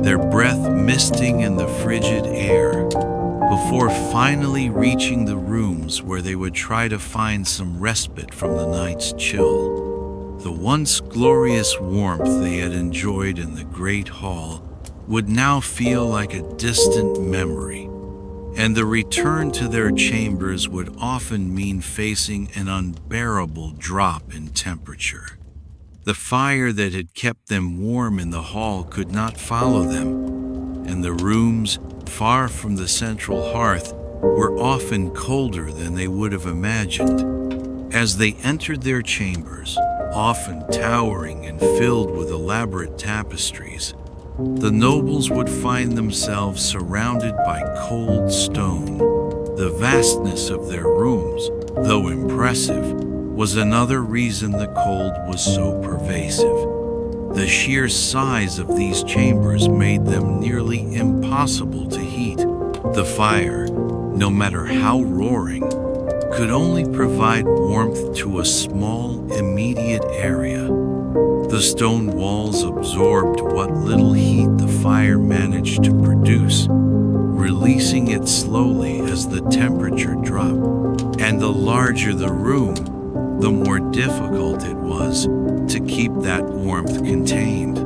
their breath misting in the frigid air, before finally reaching the rooms where they would try to find some respite from the night's chill. The once glorious warmth they had enjoyed in the great hall would now feel like a distant memory, and the return to their chambers would often mean facing an unbearable drop in temperature. The fire that had kept them warm in the hall could not follow them, and the rooms, far from the central hearth, were often colder than they would have imagined. As they entered their chambers, often towering and filled with elaborate tapestries, the nobles would find themselves surrounded by cold stone. The vastness of their rooms, though impressive, was another reason the cold was so pervasive. The sheer size of these chambers made them nearly impossible to heat. The fire, no matter how roaring, could only provide warmth to a small, immediate area. The stone walls absorbed what little heat the fire managed to produce, releasing it slowly as the temperature dropped. And the larger the room, the more difficult it was to keep that warmth contained.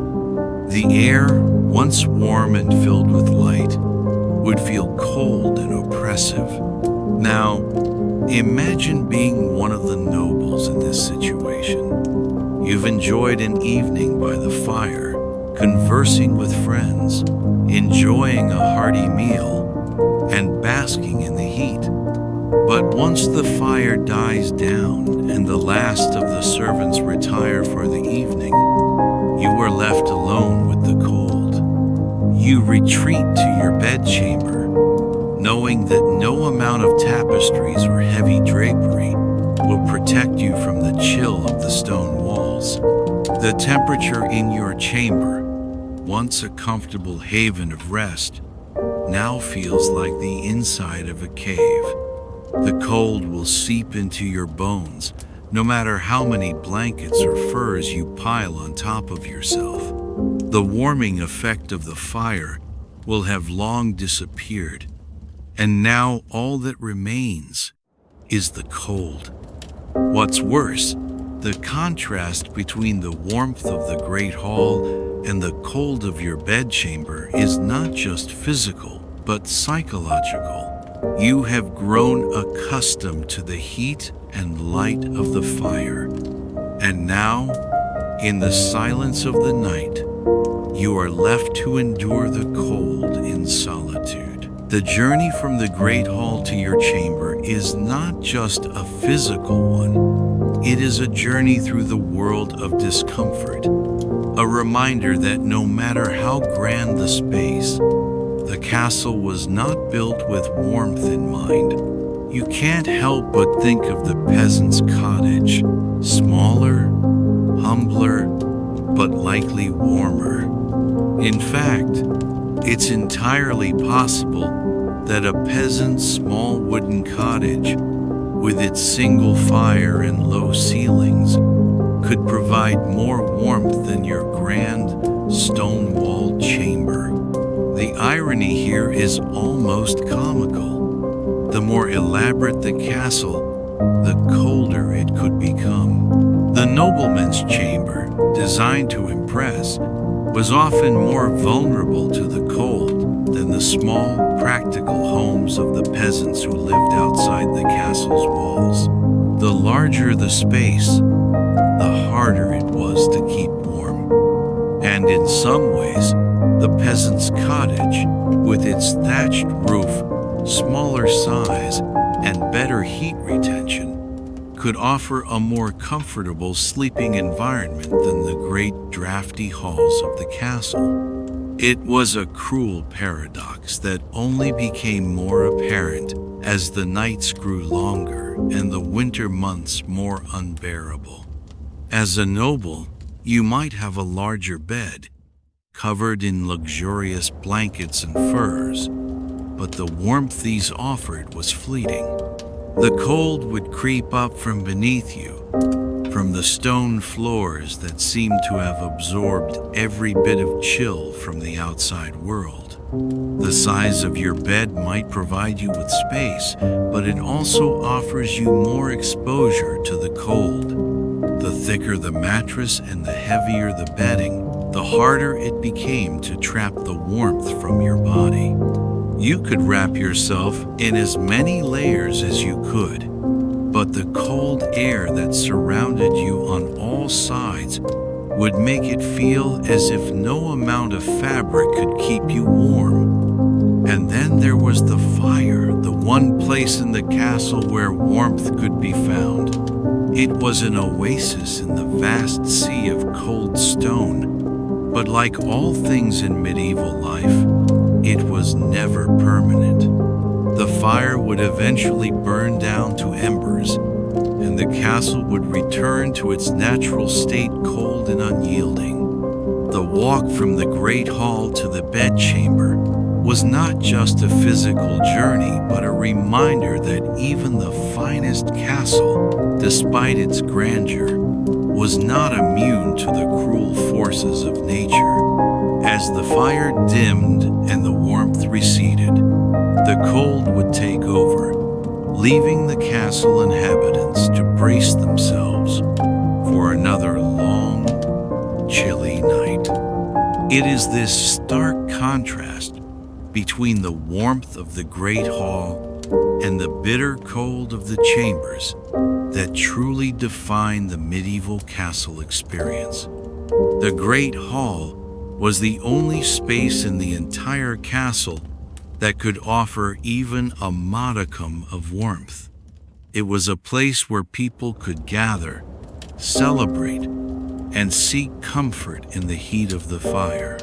The air, once warm and filled with light, would feel cold and oppressive. Now, imagine being one of the nobles in this situation. You've enjoyed an evening by the fire, conversing with friends, enjoying a hearty meal, and basking in the heat. But once the fire dies down and the last of the servants retire for the evening, you are left alone with the cold. You retreat to your bedchamber, knowing that no amount of tapestries or heavy drapery will protect you from the chill of the stone walls. The temperature in your chamber, once a comfortable haven of rest, now feels like the inside of a cave. The cold will seep into your bones, no matter how many blankets or furs you pile on top of yourself. The warming effect of the fire will have long disappeared, and now all that remains is the cold. What's worse, the contrast between the warmth of the great hall and the cold of your bedchamber is not just physical, but psychological. You have grown accustomed to the heat and light of the fire, and now, in the silence of the night, you are left to endure the cold in solitude. The journey from the great hall to your chamber is not just a physical one. It is a journey through the world of discomfort, a reminder that no matter how grand the space, the castle was not built with warmth in mind. You can't help but think of the peasant's cottage, smaller, humbler, but likely warmer. In fact, it's entirely possible that a peasant's small wooden cottage, with its single fire and low ceilings, could provide more warmth than your grand, stone-walled chamber. The irony here is almost comical. the more elaborate the castle, the colder it could become. The nobleman's chamber, designed to impress, was often more vulnerable to the cold than the small, practical homes of the peasants who lived outside the castle's walls. The larger the space, the harder it was to keep warm. And in some ways, the peasant's cottage, with its thatched roof, smaller size, and better heat retention, could offer a more comfortable sleeping environment than the great drafty halls of the castle. It was a cruel paradox that only became more apparent as the nights grew longer and the winter months more unbearable. As a noble, you might have a larger bed, covered in luxurious blankets and furs, but the warmth these offered was fleeting. The cold would creep up from beneath you, from the stone floors that seemed to have absorbed every bit of chill from the outside world. The size of your bed might provide you with space, but it also offers you more exposure to the cold. The thicker the mattress and the heavier the bedding, the harder it became to trap the warmth from your body. You could wrap yourself in as many layers as you could, but the cold air that surrounded you on all sides would make it feel as if no amount of fabric could keep you warm. And then there was the fire, the one place in the castle where warmth could be found. It was an oasis in the vast sea of cold stone, but like all things in medieval life, it was never permanent. The fire would eventually burn down to embers, and the castle would return to its natural state, cold and unyielding. The walk from the great hall to the bedchamber was not just a physical journey, but a reminder that even the finest castle, despite its grandeur, was not immune to the cruel forces of nature. As the fire dimmed and the warmth receded, the cold would take over, leaving the castle inhabitants to brace themselves for another long, chilly night. It is this stark contrast between the warmth of the great hall and the bitter cold of the chambers that truly define the medieval castle experience. The great hall was the only space in the entire castle that could offer even a modicum of warmth. It was a place where people could gather, celebrate, and seek comfort in the heat of the fire.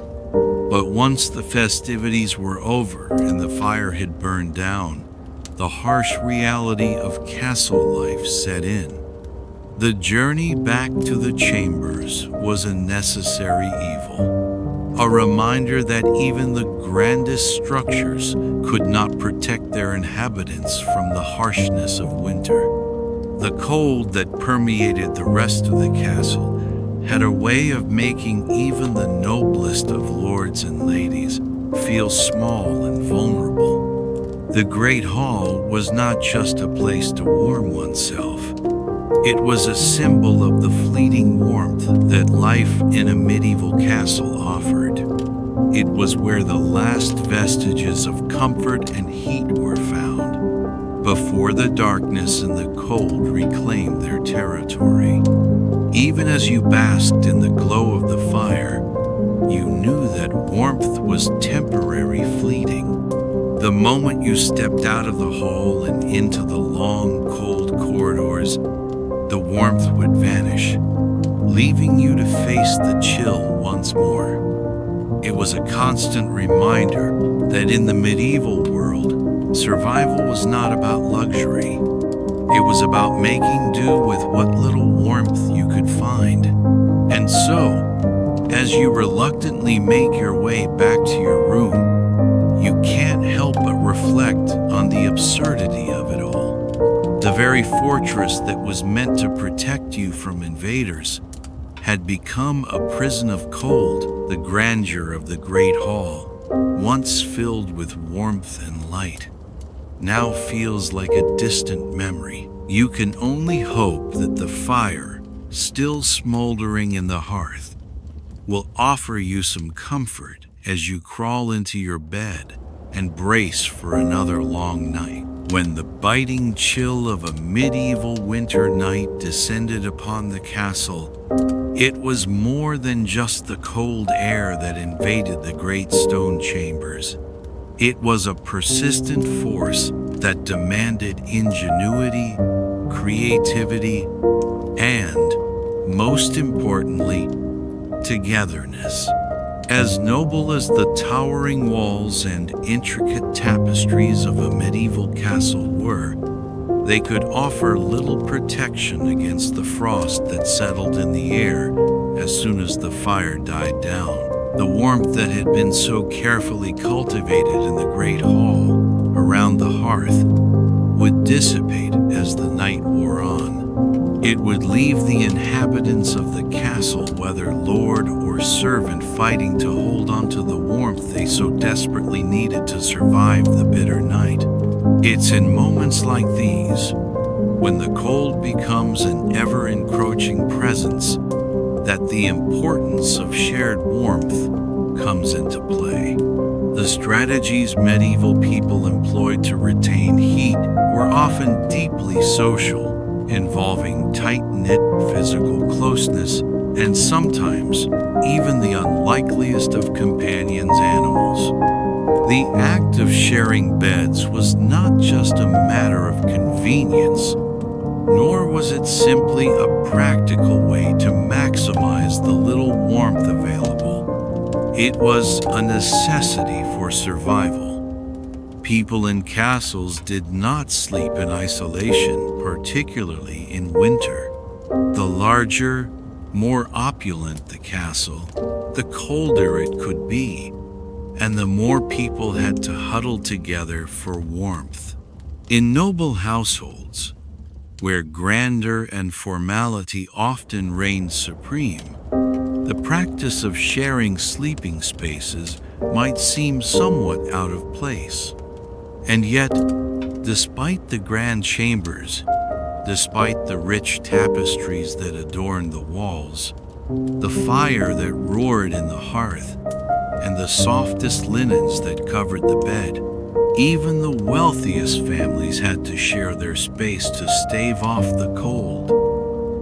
But once the festivities were over and the fire had burned down, the harsh reality of castle life set in. The journey back to the chambers was a necessary evil, a reminder that even the grandest structures could not protect their inhabitants from the harshness of winter. The cold that permeated the rest of the castle had a way of making even the noblest of lords and ladies feel small and vulnerable. The Great Hall was not just a place to warm oneself. It was a symbol of the fleeting warmth that life in a medieval castle offered. It was where the last vestiges of comfort and heat were found, before the darkness and the cold reclaimed their territory. Even as you basked in the glow of the fire, you knew that warmth was temporary, fleeting. The moment you stepped out of the hall and into the long, cold corridors, the warmth would vanish, leaving you to face the chill once more. It was a constant reminder that in the medieval world, survival was not about luxury. It was about making do with what little warmth you could find. And so, as you reluctantly make your way back to your room, you can't help but reflect on the absurdity of it all. The very fortress that was meant to protect you from invaders had become a prison of cold. The grandeur of the Great Hall, once filled with warmth and light, now feels like a distant memory. You can only hope that the fire, still smoldering in the hearth, will offer you some comfort as you crawl into your bed and brace for another long night. When the biting chill of a medieval winter night descended upon the castle, it was more than just the cold air that invaded the great stone chambers. It was a persistent force that demanded ingenuity, creativity, and, most importantly, togetherness. As noble as the towering walls and intricate tapestries of a medieval castle were, they could offer little protection against the frost that settled in the air as soon as the fire died down. The warmth that had been so carefully cultivated in the great hall around the hearth would dissipate as the night wore on. It would leave the inhabitants of the castle, whether lord or servant, fighting to hold on to the warmth they so desperately needed to survive the bitter night. It's in moments like these, when the cold becomes an ever-encroaching presence, that the importance of shared warmth comes into play. The strategies medieval people employed to retain heat were often deeply social, involving tight-knit physical closeness and sometimes even the unlikeliest of companions animals. The act of sharing beds was not just a matter of convenience, nor was it simply a practical way to maximize the little warmth available. It was a necessity for survival. People in castles did not sleep in isolation, particularly in winter. The larger, more opulent the castle, the colder it could be, and the more people had to huddle together for warmth. In noble households, where grandeur and formality often reigned supreme, the practice of sharing sleeping spaces might seem somewhat out of place. And yet, despite the grand chambers, despite the rich tapestries that adorned the walls, the fire that roared in the hearth, and the softest linens that covered the bed, even the wealthiest families had to share their space to stave off the cold.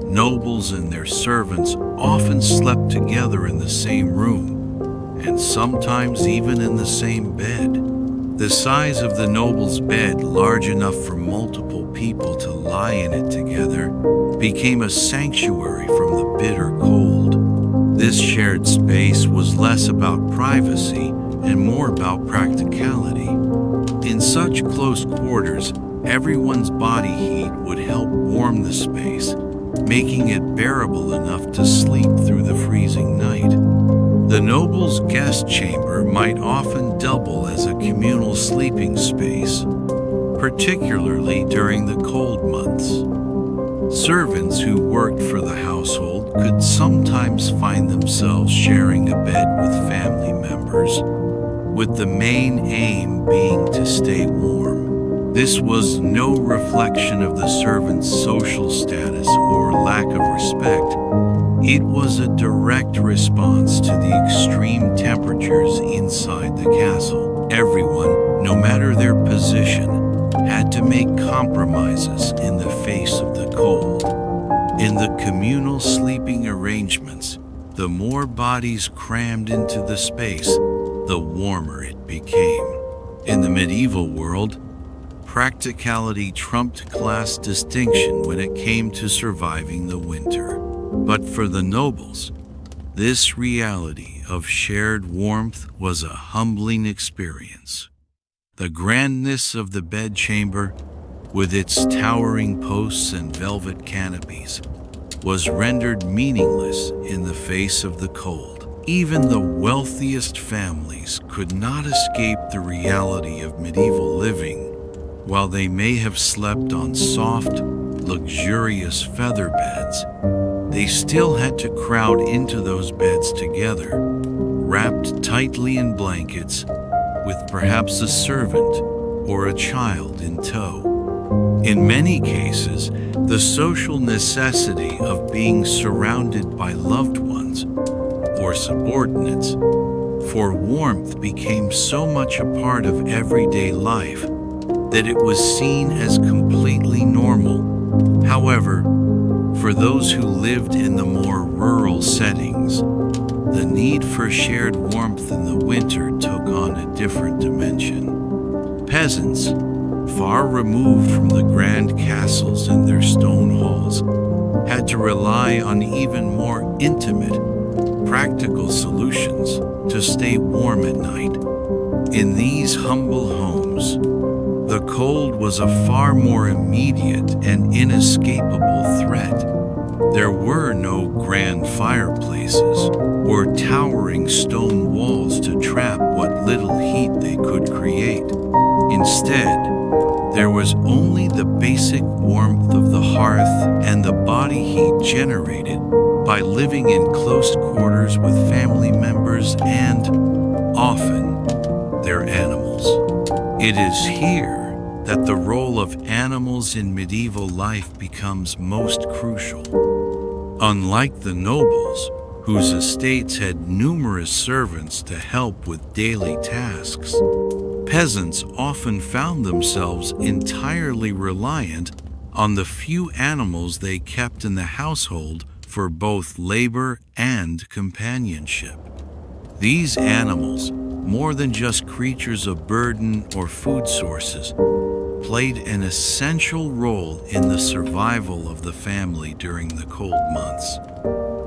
Nobles and their servants often slept together in the same room, and sometimes even in the same bed. The size of the noble's bed, large enough for multiple people to lie in it together, became a sanctuary from the bitter cold. This shared space was less about privacy and more about practicality. In such close quarters, everyone's body heat would help warm the space, making it bearable enough to sleep through the freezing night. The noble's guest chamber might often double as a communal sleeping space, particularly during the cold months. Servants who worked for the household could sometimes find themselves sharing a bed with family members, with the main aim being to stay warm. This was no reflection of the servant's social status or lack of respect. It was a direct response to the extreme temperatures inside the castle. Everyone, no matter their position, had to make compromises in the face of the cold. In the communal sleeping arrangements, the more bodies crammed into the space, the warmer it became. In the medieval world, practicality trumped class distinction when it came to surviving the winter. But for the nobles, this reality of shared warmth was a humbling experience. The grandness of the bedchamber, with its towering posts and velvet canopies, was rendered meaningless in the face of the cold. Even the wealthiest families could not escape the reality of medieval living. While they may have slept on soft, luxurious feather beds, they still had to crowd into those beds together, wrapped tightly in blankets, with perhaps a servant or a child in tow. In many cases, the social necessity of being surrounded by loved ones or subordinates for warmth became so much a part of everyday life that it was seen as completely normal. However, for those who lived in the more rural settings, the need for shared warmth in the winter took on a different dimension. Peasants, far removed from the grand castles and their stone halls, had to rely on even more intimate, practical solutions to stay warm at night. In these humble homes, the cold was a far more immediate and inescapable threat. There were no grand fireplaces or towering stone walls to trap what little heat they could create. Instead, there was only the basic warmth of the hearth and the body heat generated by living in close quarters with family members and, often, their animals. It is here that the role of animals in medieval life becomes most crucial. Unlike the nobles, whose estates had numerous servants to help with daily tasks, peasants often found themselves entirely reliant on the few animals they kept in the household for both labor and companionship. These animals, more than just creatures of burden or food sources, played an essential role in the survival of the family during the cold months.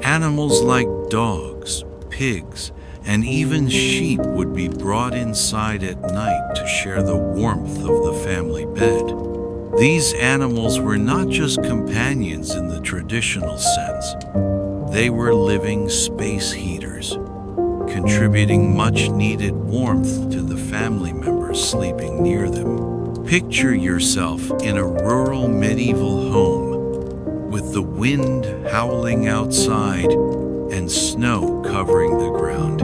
Animals like dogs, pigs, and even sheep would be brought inside at night to share the warmth of the family bed. These animals were not just companions in the traditional sense. They were living space heaters, contributing much-needed warmth to the family members sleeping near them. Picture yourself in a rural medieval home with the wind howling outside and snow covering the ground.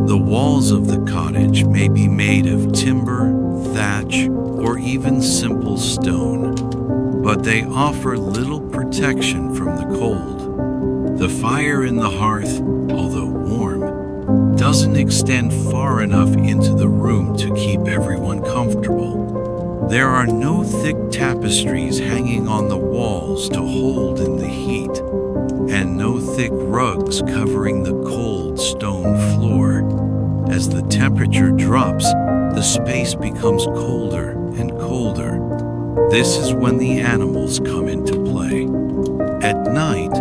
The walls of the cottage may be made of timber, thatch, or even simple stone, but they offer little protection from the cold. The fire in the hearth, although warm, doesn't extend far enough into the room to keep everyone comfortable. There are no thick tapestries hanging on the walls to hold in the heat, and no thick rugs covering the cold stone floor. As the temperature drops, the space becomes colder and colder. This is when the animals come into play. At night,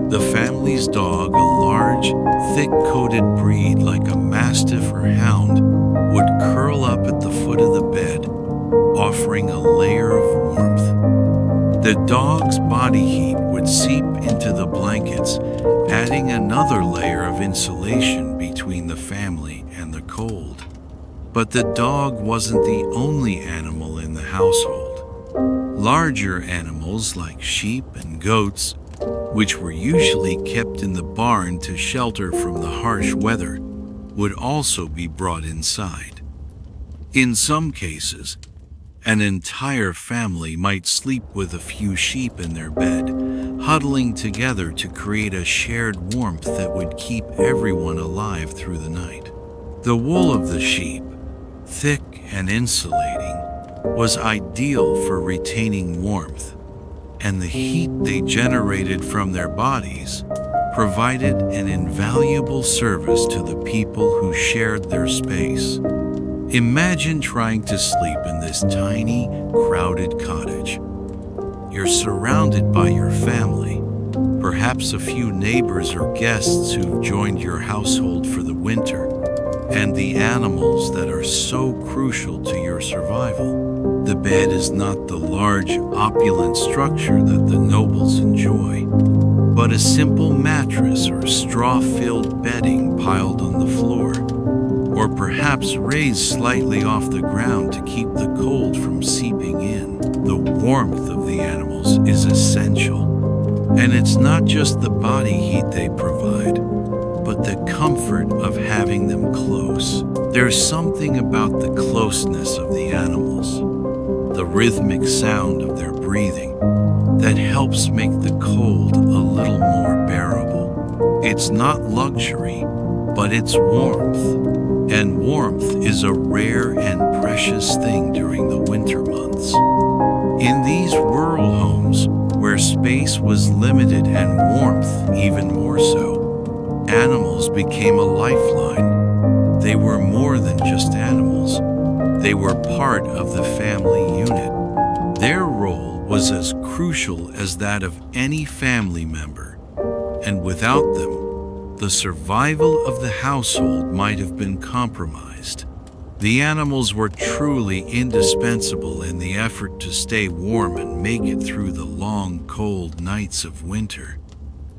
the family's dog, a large, thick-coated breed like a mastiff or hound, would curl up at the foot of the bed, offering a layer of warmth. The dog's body heat would seep into the blankets, adding another layer of insulation between the family and the cold. But the dog wasn't the only animal in the household. Larger animals like sheep and goats, which were usually kept in the barn to shelter from the harsh weather, would also be brought inside. In some cases, an entire family might sleep with a few sheep in their bed, huddling together to create a shared warmth that would keep everyone alive through the night. The wool of the sheep, thick and insulating, was ideal for retaining warmth, and the heat they generated from their bodies provided an invaluable service to the people who shared their space. Imagine trying to sleep in this tiny, crowded cottage. You're surrounded by your family, perhaps a few neighbors or guests who've joined your household for the winter, and the animals that are so crucial to your survival. The bed is not the large, opulent structure that the nobles enjoy, but a simple mattress or straw-filled bedding piled on the floor, or perhaps raised slightly off the ground to keep the cold from seeping in. The warmth of the animals is essential, and it's not just the body heat they provide, but the comfort of having them close. There's something about the closeness of the animals, the rhythmic sound of their breathing, that helps make the cold a little more bearable. It's not luxury, but it's warmth. And warmth is a rare and precious thing during the winter months. In these rural homes, where space was limited and warmth even more so, animals became a lifeline. They were more than just animals. They were part of the family unit. Their role was as crucial as that of any family member, and without them, the survival of the household might have been compromised. The animals were truly indispensable in the effort to stay warm and make it through the long, cold nights of winter.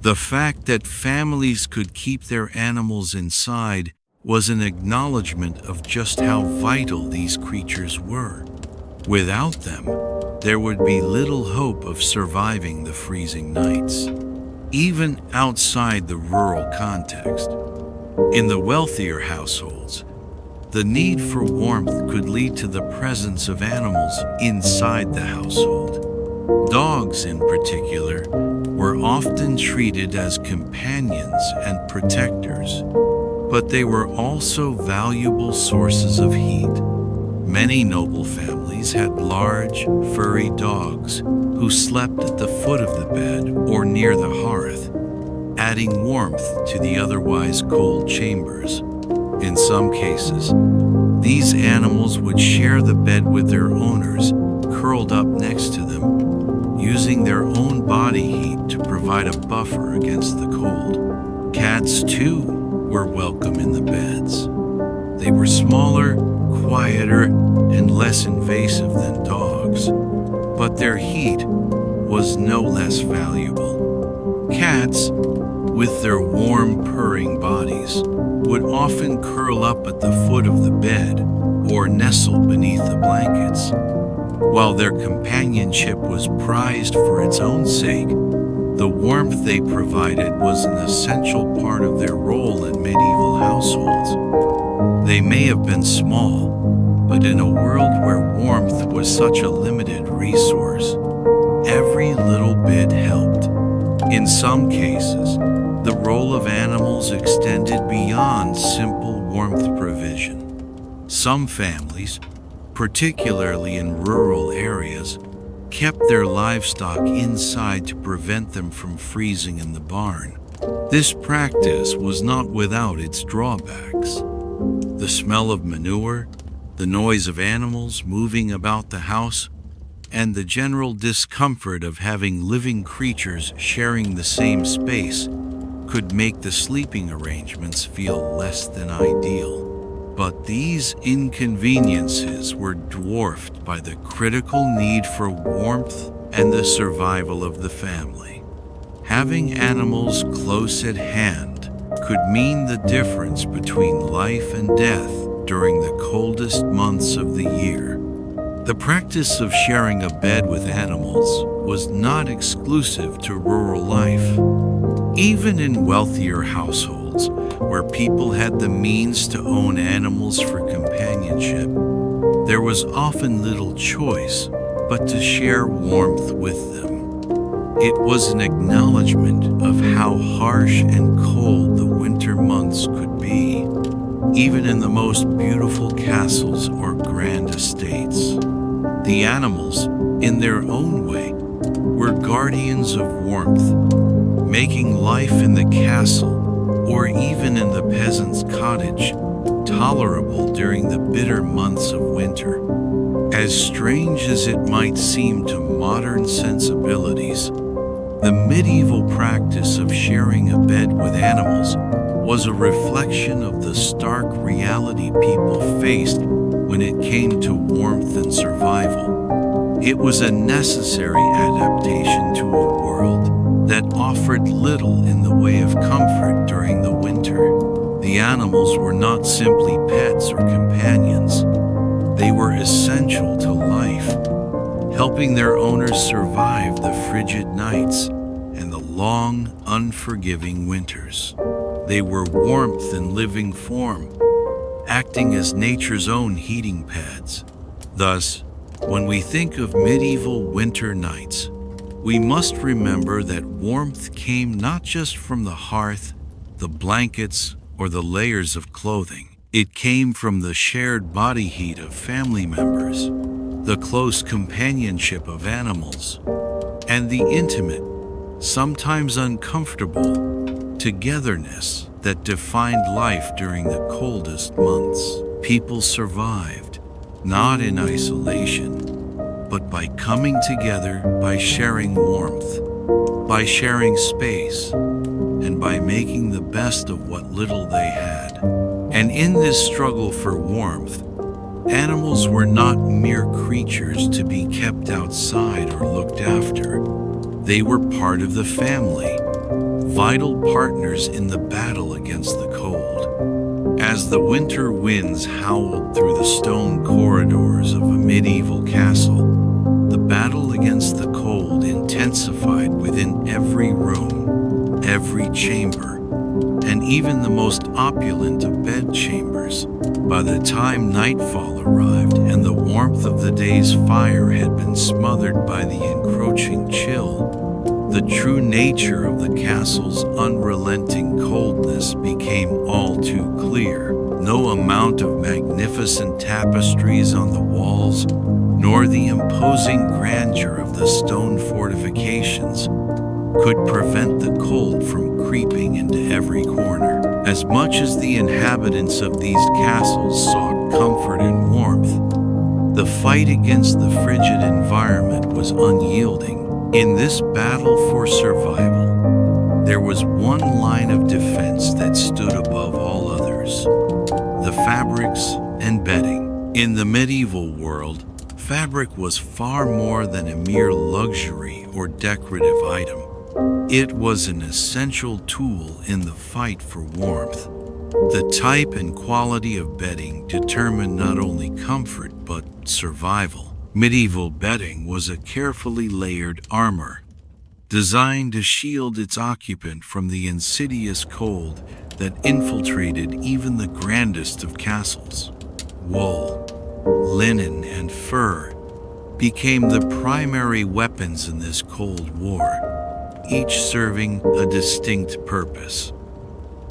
The fact that families could keep their animals inside was an acknowledgement of just how vital these creatures were. Without them, there would be little hope of surviving the freezing nights, even outside the rural context. In the wealthier households, the need for warmth could lead to the presence of animals inside the household. Dogs, in particular, were often treated as companions and protectors, but they were also valuable sources of heat. Many noble families had large, furry dogs who slept at the foot of the bed or near the hearth, adding warmth to the otherwise cold chambers. In some cases, these animals would share the bed with their owners, curled up next to them, using their own body heat to provide a buffer against the cold. Cats, too, were welcome in the beds. They were smaller, quieter, and less invasive than dogs, but their heat was no less valuable. Cats, with their warm, purring bodies, would often curl up at the foot of the bed or nestle beneath the blankets. While their companionship was prized for its own sake, the warmth they provided was an essential part of their role in medieval households. They may have been small, but in a world where warmth was such a limited resource, every little bit helped. In some cases, the role of animals extended beyond simple warmth provision. Some families, particularly in rural areas, kept their livestock inside to prevent them from freezing in the barn. This practice was not without its drawbacks. The smell of manure, the noise of animals moving about the house, and the general discomfort of having living creatures sharing the same space could make the sleeping arrangements feel less than ideal. But these inconveniences were dwarfed by the critical need for warmth and the survival of the family. Having animals close at hand could mean the difference between life and death during the coldest months of the year. The practice of sharing a bed with animals was not exclusive to rural life. Even in wealthier households, where people had the means to own animals for companionship, there was often little choice but to share warmth with them. It was an acknowledgement of how harsh and cold the winter months could be, even in the most beautiful castles or grand estates. The animals, in their own way, were guardians of warmth, making life in the castle or even in the peasant's cottage tolerable during the bitter months of winter. As strange as it might seem to modern sensibilities, the medieval practice of sharing a bed with animals was a reflection of the stark reality people faced when it came to warmth and survival. It was a necessary adaptation to a world that offered little in the way of comfort during the winter. The animals were not simply pets or companions. They were essential to life, helping their owners survive the frigid nights and the long, unforgiving winters. They were warmth in living form, acting as nature's own heating pads. Thus, When we think of medieval winter nights, we must remember that warmth came not just from the hearth, the blankets, or the layers of clothing. It came from the shared body heat of family members, the close companionship of animals, and the intimate, sometimes uncomfortable, togetherness that defined life during the coldest months. People survived, not in isolation, but by coming together, by sharing warmth, by sharing space, and by making the best of what little they had. And in this struggle for warmth, animals were not mere creatures to be kept outside or looked after. They were part of the family, vital partners in the battle against the cold. As the winter winds howled through the stone corridors of a medieval castle, the battle against the cold intensified within every room, every chamber, and even the most opulent of bedchambers. By the time nightfall arrived and the warmth of the day's fire had been smothered by the encroaching chill, the true nature of the castle's unrelenting coldness became all too clear. No amount of magnificent tapestries on the walls, nor the imposing grandeur of the stone fortifications could prevent the cold from creeping into every corner. As much as the inhabitants of these castles sought comfort and warmth, the fight against the frigid environment was unyielding. In this battle for survival, there was one line of defense that stood above all others: the fabrics and bedding. In the medieval world, fabric was far more than a mere luxury or decorative item. It was an essential tool in the fight for warmth. The type and quality of bedding determined not only comfort but survival. Medieval bedding was a carefully layered armor, designed to shield its occupant from the insidious cold that infiltrated even the grandest of castles. Wool, linen, and fur became the primary weapons in this cold war, each serving a distinct purpose.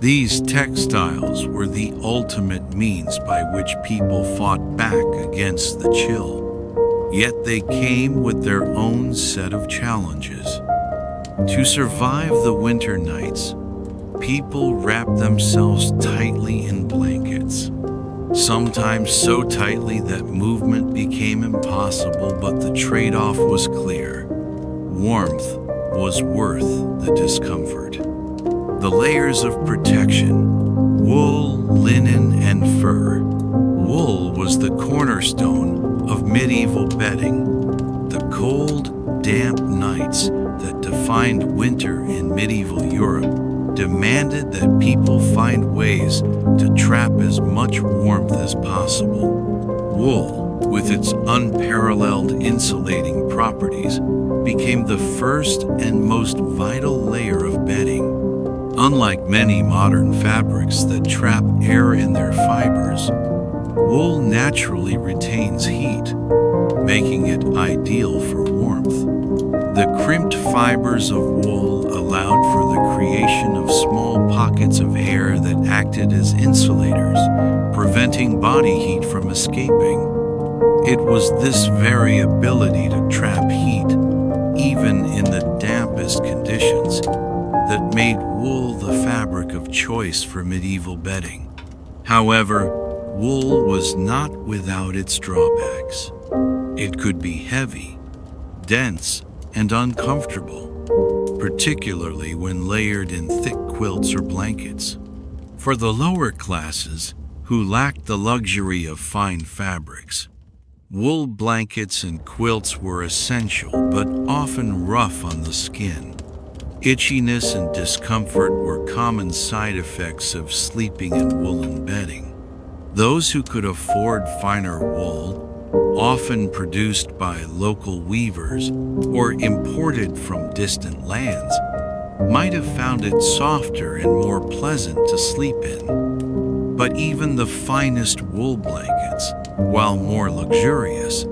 These textiles were the ultimate means by which people fought back against the chill. Yet they came with their own set of challenges. To survive the winter nights, people wrapped themselves tightly in blankets, sometimes so tightly that movement became impossible, but the trade-off was clear. Warmth was worth the discomfort. The layers of protection: wool, linen, and fur. Wool was the cornerstone of medieval bedding. The cold, damp nights that defined winter in medieval Europe demanded that people find ways to trap as much warmth as possible. Wool, with its unparalleled insulating properties, became the first and most vital layer of bedding. Unlike many modern fabrics that trap air in their fibers, wool naturally retains heat, making it ideal for warmth. The crimped fibers of wool allowed for the creation of small pockets of air that acted as insulators, preventing body heat from escaping. It was this very ability to trap heat, even in the dampest conditions, that made wool the fabric of choice for medieval bedding. However, wool was not without its drawbacks. It could be heavy, dense, and uncomfortable, particularly when layered in thick quilts or blankets. For the lower classes, who lacked the luxury of fine fabrics, wool blankets and quilts were essential but often rough on the skin. Itchiness and discomfort were common side effects of sleeping in woolen bedding. Those who could afford finer wool, often produced by local weavers or imported from distant lands, might have found it softer and more pleasant to sleep in. But even the finest wool blankets, while more luxurious,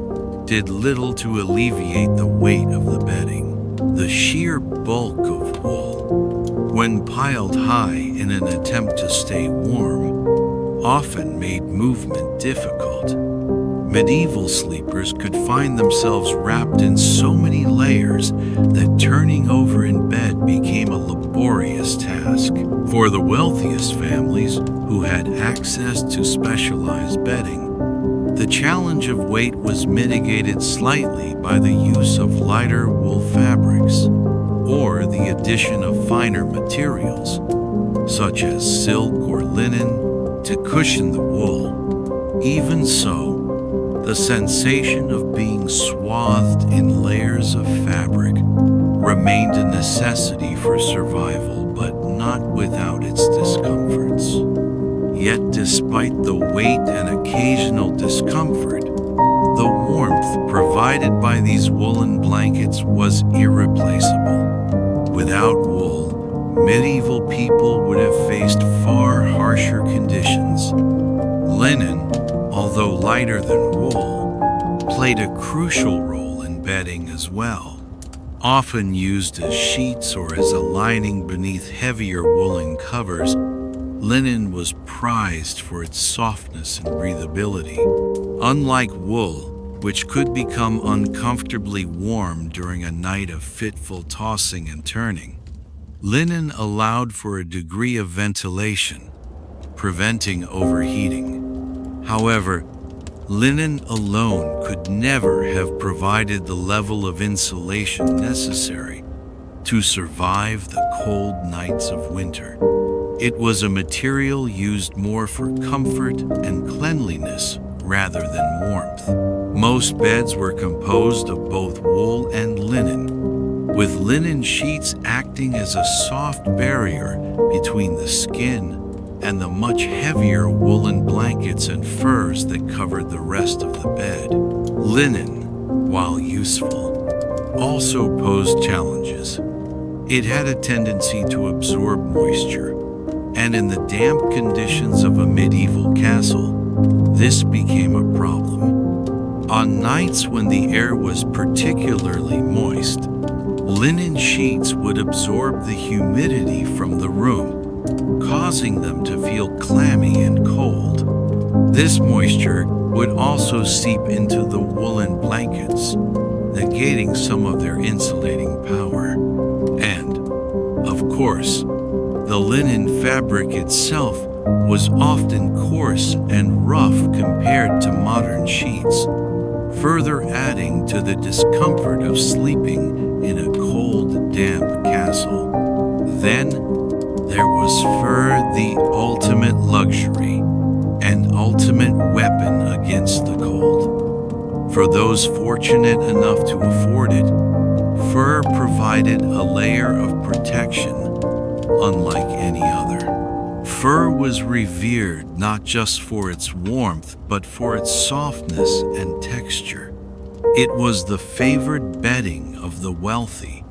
did little to alleviate the weight of the bedding. The sheer bulk of wool, when piled high in an attempt to stay warm, often made movement difficult. Medieval sleepers could find themselves wrapped in so many layers that turning over in bed became a laborious task. For the wealthiest families who had access to specialized bedding, the challenge of weight was mitigated slightly by the use of lighter wool fabrics or the addition of finer materials, such as silk or linen, to cushion the wool. Even so, the sensation of being swathed in layers of fabric remained a necessity for survival, but not without its discomforts. Yet despite the weight and occasional discomfort, the warmth provided by these woolen blankets was irreplaceable. Without wool, medieval people would have faced far harsher conditions. Linen, although lighter than wool, played a crucial role in bedding as well. Often used as sheets or as a lining beneath heavier woolen covers, linen was prized for its softness and breathability. Unlike wool, which could become uncomfortably warm during a night of fitful tossing and turning, linen allowed for a degree of ventilation, preventing overheating. However, linen alone could never have provided the level of insulation necessary to survive the cold nights of winter. It was a material used more for comfort and cleanliness rather than warmth. Most beds were composed of both wool and linen, with linen sheets acting as a soft barrier between the skin and the much heavier woolen blankets and furs that covered the rest of the bed. Linen, while useful, also posed challenges. It had a tendency to absorb moisture, and in the damp conditions of a medieval castle, this became a problem. On nights when the air was particularly moist, linen sheets would absorb the humidity from the room, causing them to feel clammy and cold. This moisture would also seep into the woolen blankets, negating some of their insulating power. And, of course, the linen fabric itself was often coarse and rough compared to modern sheets, further adding to the discomfort of sleeping in a cold, damp castle. Then there was fur, the ultimate luxury and ultimate weapon against the cold. For those fortunate enough to afford it, fur provided a layer of protection unlike any other. Fur was revered not just for its warmth, but for its softness and texture. It was the favored bedding of the wealthy,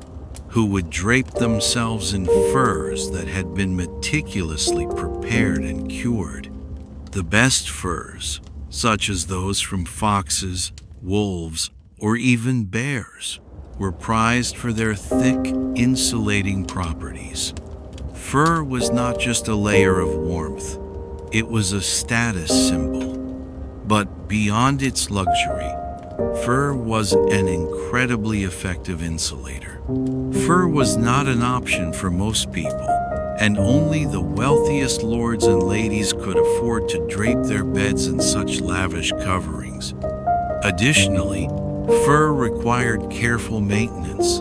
who would drape themselves in furs that had been meticulously prepared and cured. The best furs, such as those from foxes, wolves, or even bears, were prized for their thick, insulating properties. Fur was not just a layer of warmth, it was a status symbol. But beyond its luxury, fur was an incredibly effective insulator. Fur was not an option for most people, and only the wealthiest lords and ladies could afford to drape their beds in such lavish coverings. Additionally, fur required careful maintenance.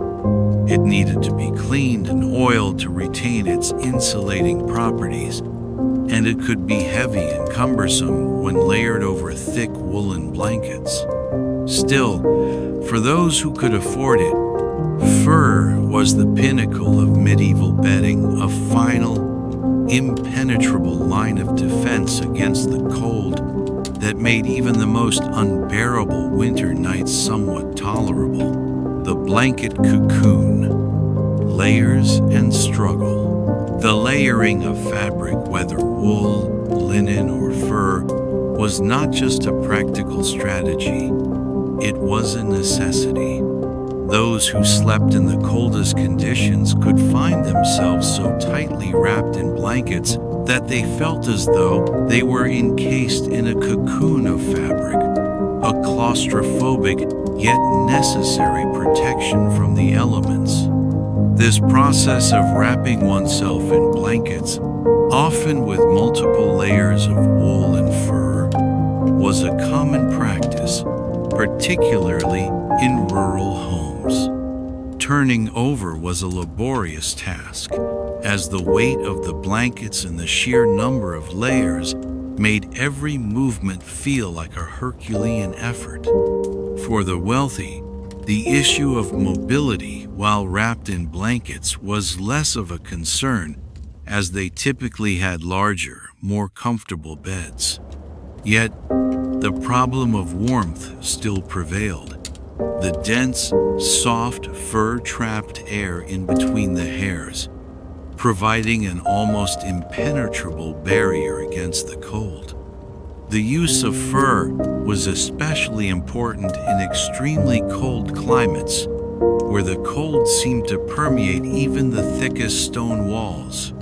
It needed to be cleaned and oiled to retain its insulating properties, and it could be heavy and cumbersome when layered over thick woolen blankets. Still, for those who could afford it, fur was the pinnacle of medieval bedding, a final, impenetrable line of defense against the cold that made even the most unbearable winter nights somewhat tolerable. The blanket cocoon, layers and struggle. The layering of fabric, whether wool, linen, or fur, was not just a practical strategy. it was a necessity. Those who slept in the coldest conditions could find themselves so tightly wrapped in blankets that they felt as though they were encased in a cocoon of fabric, a claustrophobic yet necessary protection from the elements. This process of wrapping oneself in blankets, often with multiple layers of wool and fur, was a common practice, particularly in rural homes. Turning over was a laborious task, as the weight of the blankets and the sheer number of layers made every movement feel like a Herculean effort. For the wealthy, the issue of mobility while wrapped in blankets was less of a concern, as they typically had larger, more comfortable beds. Yet, the problem of warmth still prevailed. The dense, soft, fur-trapped air in between the hairs, providing an almost impenetrable barrier against the cold. The use of fur was especially important in extremely cold climates, where the cold seemed to permeate even the thickest stone walls.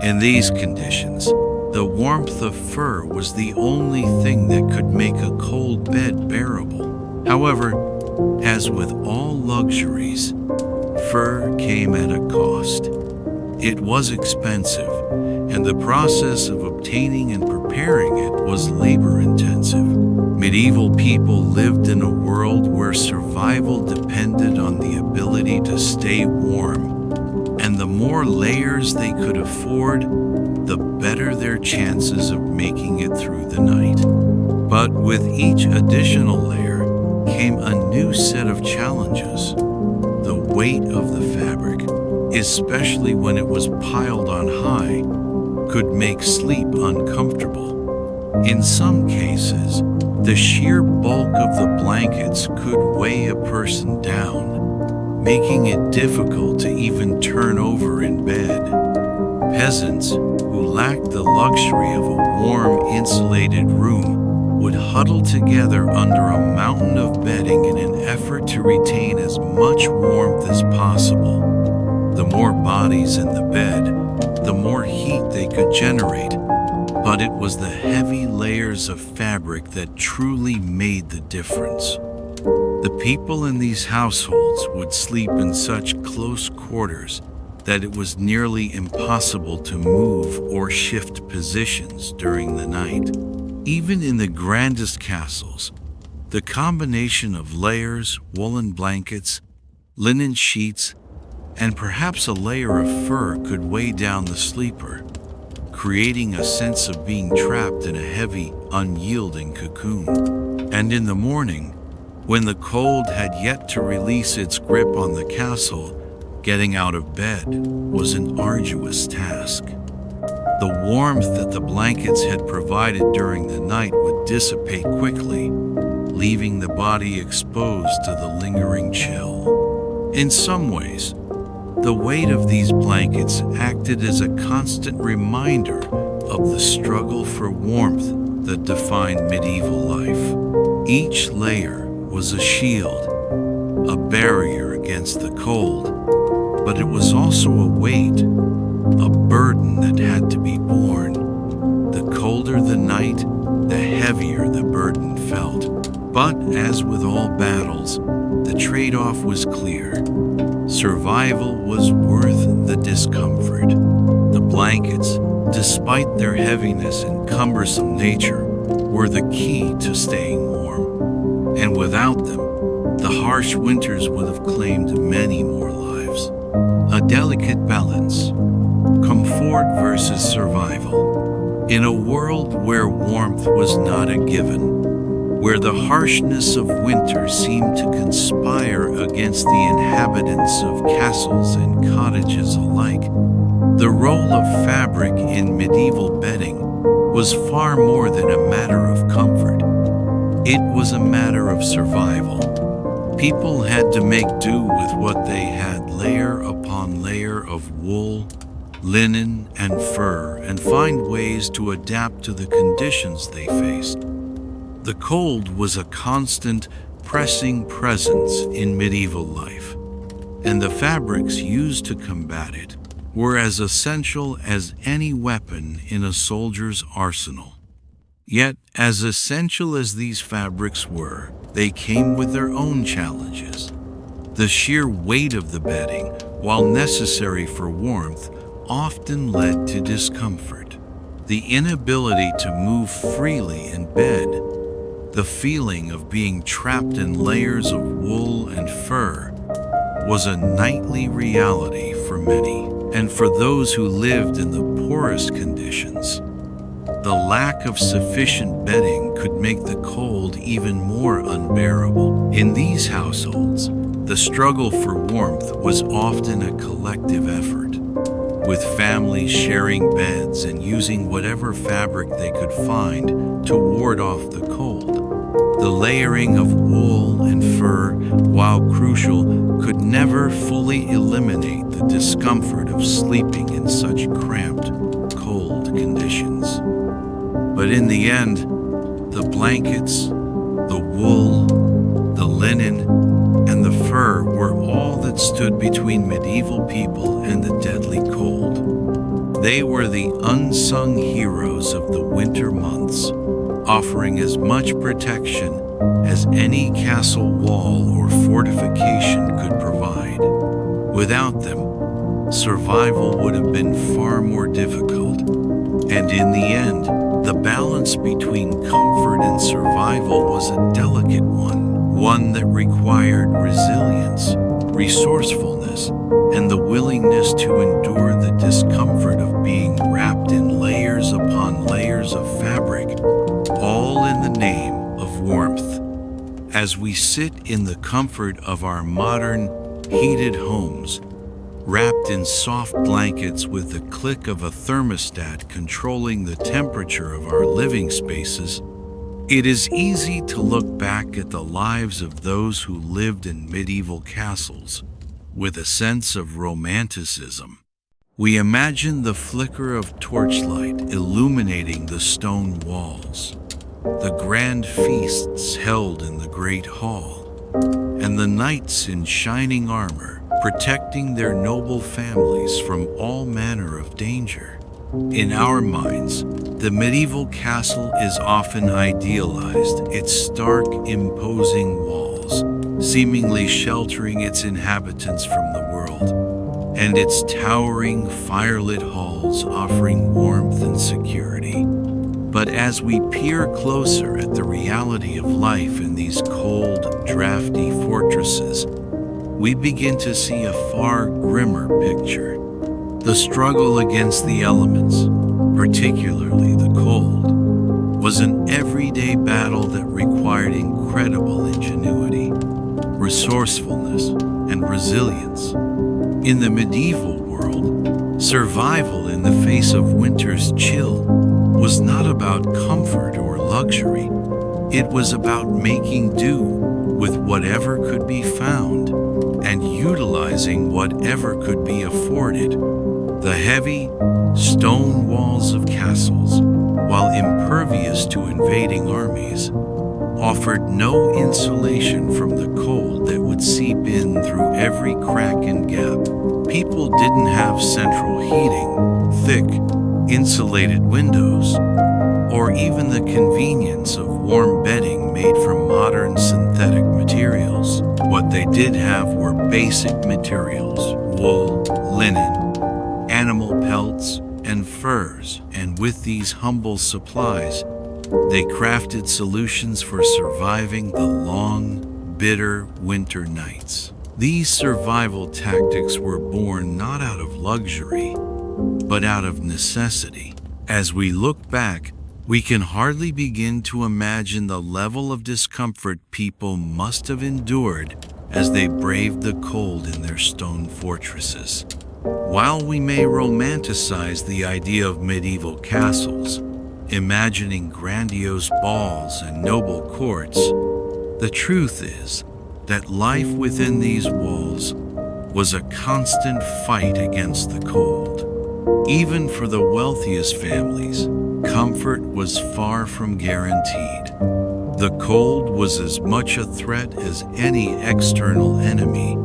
In these conditions, the warmth of fur was the only thing that could make a cold bed bearable. However, as with all luxuries, fur came at a cost. It was expensive, and the process of obtaining and preparing it was labor-intensive. Medieval people lived in a world where survival depended on the ability to stay warm, and the more layers they could afford, the better their chances of making it through the night. But with each additional layer came a new set of challenges. The weight of the fabric, especially when it was piled on high, could make sleep uncomfortable. In some cases, the sheer bulk of the blankets could weigh a person down, making it difficult to even turn over in bed. Peasants who lacked the luxury of a warm, insulated room would huddle together under a mountain of bedding in an effort to retain as much warmth as possible. The more bodies in the bed, the more heat they could generate, but it was the heavy layers of fabric that truly made the difference. The people in these households would sleep in such close quarters that it was nearly impossible to move or shift positions during the night. Even in the grandest castles, the combination of layers, woolen blankets, linen sheets, and perhaps a layer of fur could weigh down the sleeper, creating a sense of being trapped in a heavy, unyielding cocoon. And in the morning, when the cold had yet to release its grip on the castle, getting out of bed was an arduous task. The warmth that the blankets had provided during the night would dissipate quickly, leaving the body exposed to the lingering chill. In some ways, the weight of these blankets acted as a constant reminder of the struggle for warmth that defined medieval life. Each layer was a shield, a barrier against the cold, but it was also a weight, a burden that had to be borne. The colder the night, the heavier the burden felt. But as with all battles, the trade-off was clear. Survival was worth the discomfort. The blankets, despite their heaviness and cumbersome nature, were the key to staying warm. And without them, the harsh winters would have claimed many more lives. A delicate balance, comfort versus survival. In a world where warmth was not a given, where the harshness of winter seemed to conspire against the inhabitants of castles and cottages alike, the role of fabric in medieval bedding was far more than a matter of comfort. It was a matter of survival. People had to make do with what they had, layer upon layer of wool, linen, and fur, and find ways to adapt to the conditions they faced. The cold was a constant, oppressing presence in medieval life, and the fabrics used to combat it were as essential as any weapon in a soldier's arsenal. Yet, as essential as these fabrics were, they came with their own challenges. The sheer weight of the bedding, while necessary for warmth, often led to discomfort. The inability to move freely in bed, the feeling of being trapped in layers of wool and fur, was a nightly reality for many. And for those who lived in the poorest conditions, the lack of sufficient bedding could make the cold even more unbearable. In these households, the struggle for warmth was often a collective effort, with families sharing beds and using whatever fabric they could find to ward off the cold. The layering of wool and fur, while crucial, could never fully eliminate the discomfort of sleeping in such cramped, cold conditions. But in the end, the blankets, the wool, the linen, and the fur were all that stood between medieval people and the deadly cold. They were the unsung heroes of the winter months, offering as much protection as any castle wall or fortification could provide. Without them, survival would have been far more difficult, and in the end, the balance between comfort and survival was a delicate one that required resilience, resourcefulness, and the willingness to endure the discomfort of being wrapped in layers upon layers of fabric, all in the name of warmth. As we sit in the comfort of our modern, heated homes, wrapped in soft blankets with the click of a thermostat controlling the temperature of our living spaces, it is easy to look back at the lives of those who lived in medieval castles with a sense of romanticism. We imagine the flicker of torchlight illuminating the stone walls, the grand feasts held in the great hall, and the knights in shining armor protecting their noble families from all manner of danger. In our minds, the medieval castle is often idealized, its stark, imposing walls seemingly sheltering its inhabitants from the world, and its towering, firelit halls offering warmth and security. But as we peer closer at the reality of life in these cold, drafty fortresses, we begin to see a far grimmer picture. The struggle against the elements, particularly the cold, was an everyday battle that required incredible ingenuity, resourcefulness, and resilience. In the medieval world, survival in the face of winter's chill was not about comfort or luxury. It was about making do with whatever could be found and utilizing whatever could be afforded. The heavy stone walls of castles, while impervious to invading armies, offered no insulation from the cold that would seep in through every crack and gap. People didn't have central heating, thick, insulated windows, or even the convenience of warm bedding made from modern synthetic materials. What they did have were basic materials: wool, linen, animal pelts, and furs, and with these humble supplies, they crafted solutions for surviving the long, bitter winter nights. These survival tactics were born not out of luxury, but out of necessity. As we look back, we can hardly begin to imagine the level of discomfort people must have endured as they braved the cold in their stone fortresses. While we may romanticize the idea of medieval castles, imagining grandiose balls and noble courts, the truth is that life within these walls was a constant fight against the cold. Even for the wealthiest families, comfort was far from guaranteed. The cold was as much a threat as any external enemy,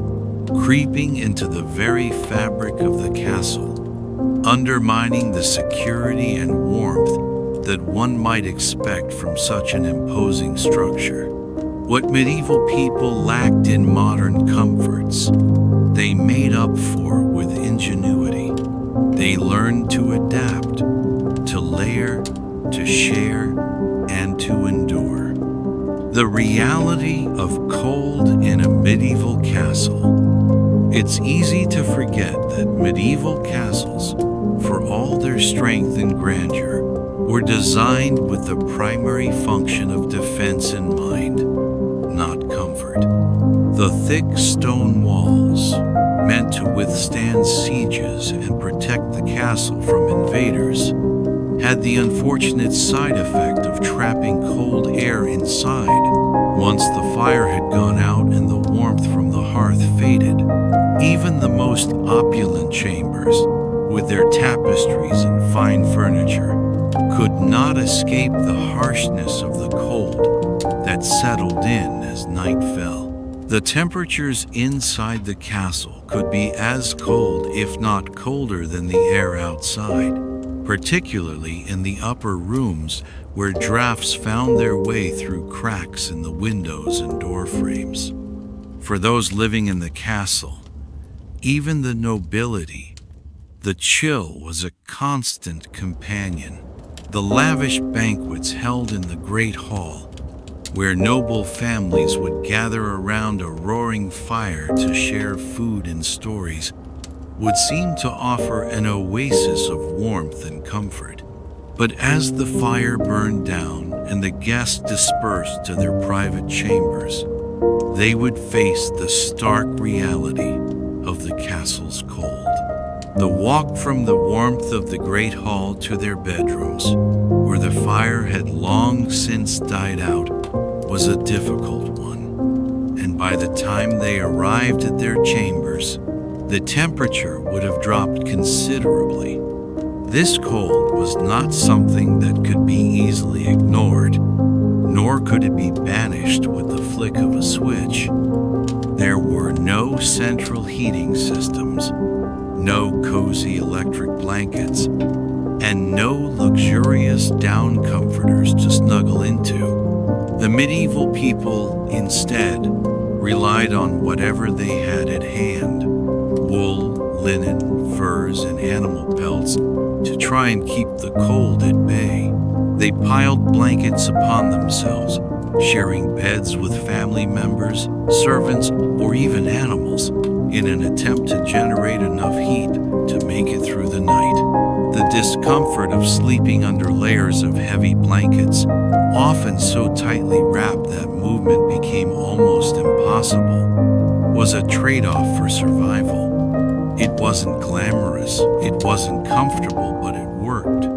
creeping into the very fabric of the castle, undermining the security and warmth that one might expect from such an imposing structure. What medieval people lacked in modern comforts, they made up for with ingenuity. They learned to adapt, to layer, to share, and to endure. The reality of cold in a medieval castle. It's easy to forget that medieval castles, for all their strength and grandeur, were designed with the primary function of defense in mind, not comfort. The thick stone walls, meant to withstand sieges and protect the castle from invaders, had the unfortunate side effect of trapping cold air inside once the fire had gone out and the warmth from the hearth faded. Even the most opulent chambers, with their tapestries and fine furniture, could not escape the harshness of the cold that settled in as night fell. The temperatures inside the castle could be as cold, if not colder, than the air outside, particularly in the upper rooms where drafts found their way through cracks in the windows and door frames. For those living in the castle, even the nobility, the chill was a constant companion. The lavish banquets held in the great hall, where noble families would gather around a roaring fire to share food and stories, would seem to offer an oasis of warmth and comfort. But as the fire burned down and the guests dispersed to their private chambers, they would face the stark reality of the castle's cold. The walk from the warmth of the great hall to their bedrooms, where the fire had long since died out, was a difficult one, and by the time they arrived at their chambers, the temperature would have dropped considerably. This cold was not something that could be easily ignored, nor could it be banished with the flick of a switch. There were no central heating systems, no cozy electric blankets, and no luxurious down comforters to snuggle into. The medieval people, instead, relied on whatever they had at hand: wool, linen, furs, and animal pelts to try and keep the cold at bay. They piled blankets upon themselves, sharing beds with family members, servants, or even animals, in an attempt to generate enough heat to make it through the night. The discomfort of sleeping under layers of heavy blankets, often so tightly wrapped that movement became almost impossible, was a trade-off for survival. It wasn't glamorous, it wasn't comfortable, but it worked.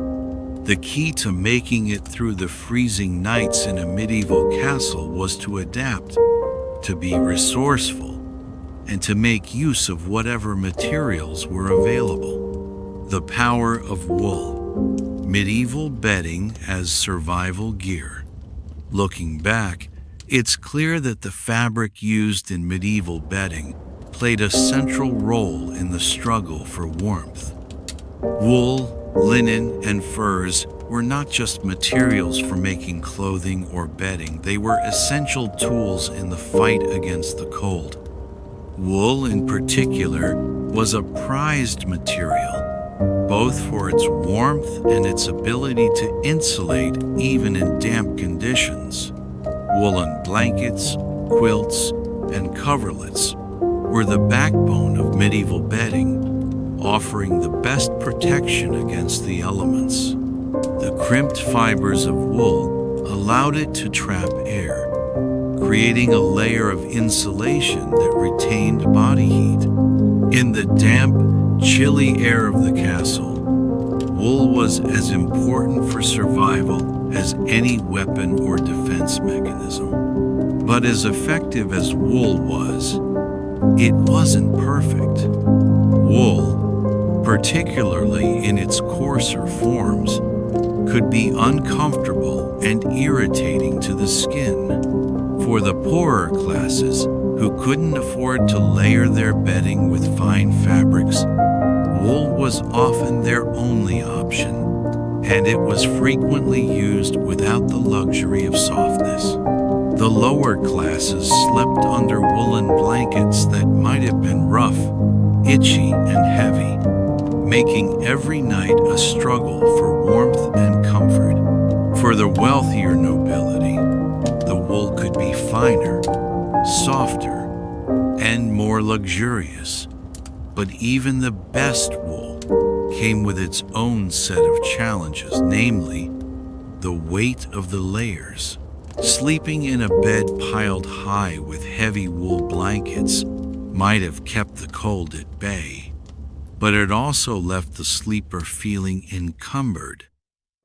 The key to making it through the freezing nights in a medieval castle was to adapt, to be resourceful, and to make use of whatever materials were available. The power of wool, medieval bedding as survival gear. Looking back, it's clear that the fabric used in medieval bedding played a central role in the struggle for warmth. Wool, linen, and furs were not just materials for making clothing or bedding, they were essential tools in the fight against the cold. Wool, in particular, was a prized material, both for its warmth and its ability to insulate even in damp conditions. Woolen blankets, quilts, and coverlets were the backbone of medieval bedding, offering the best protection against the elements. The crimped fibers of wool allowed it to trap air, creating a layer of insulation that retained body heat. In the damp, chilly air of the castle, wool was as important for survival as any weapon or defense mechanism. But as effective as wool was, it wasn't perfect. Wool, particularly in its coarser forms, could be uncomfortable and irritating to the skin. For the poorer classes, who couldn't afford to layer their bedding with fine fabrics, wool was often their only option, and it was frequently used without the luxury of softness. The lower classes slept under woolen blankets that might have been rough, itchy, and heavy, making every night a struggle for warmth and comfort. For the wealthier nobility, the wool could be finer, softer, and more luxurious. But even the best wool came with its own set of challenges, namely, the weight of the layers. Sleeping in a bed piled high with heavy wool blankets might have kept the cold at bay, but it also left the sleeper feeling encumbered,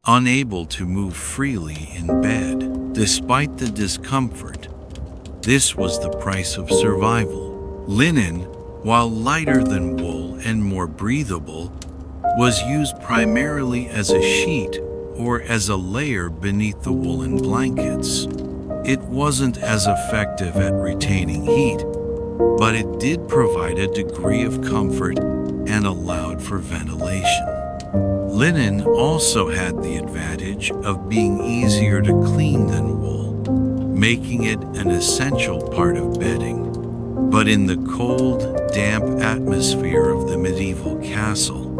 unable to move freely in bed. Despite the discomfort, this was the price of survival. Linen, while lighter than wool and more breathable, was used primarily as a sheet or as a layer beneath the woolen blankets. It wasn't as effective at retaining heat, but it did provide a degree of comfort and allowed for ventilation. Linen also had the advantage of being easier to clean than wool, making it an essential part of bedding. But in the cold, damp atmosphere of the medieval castle,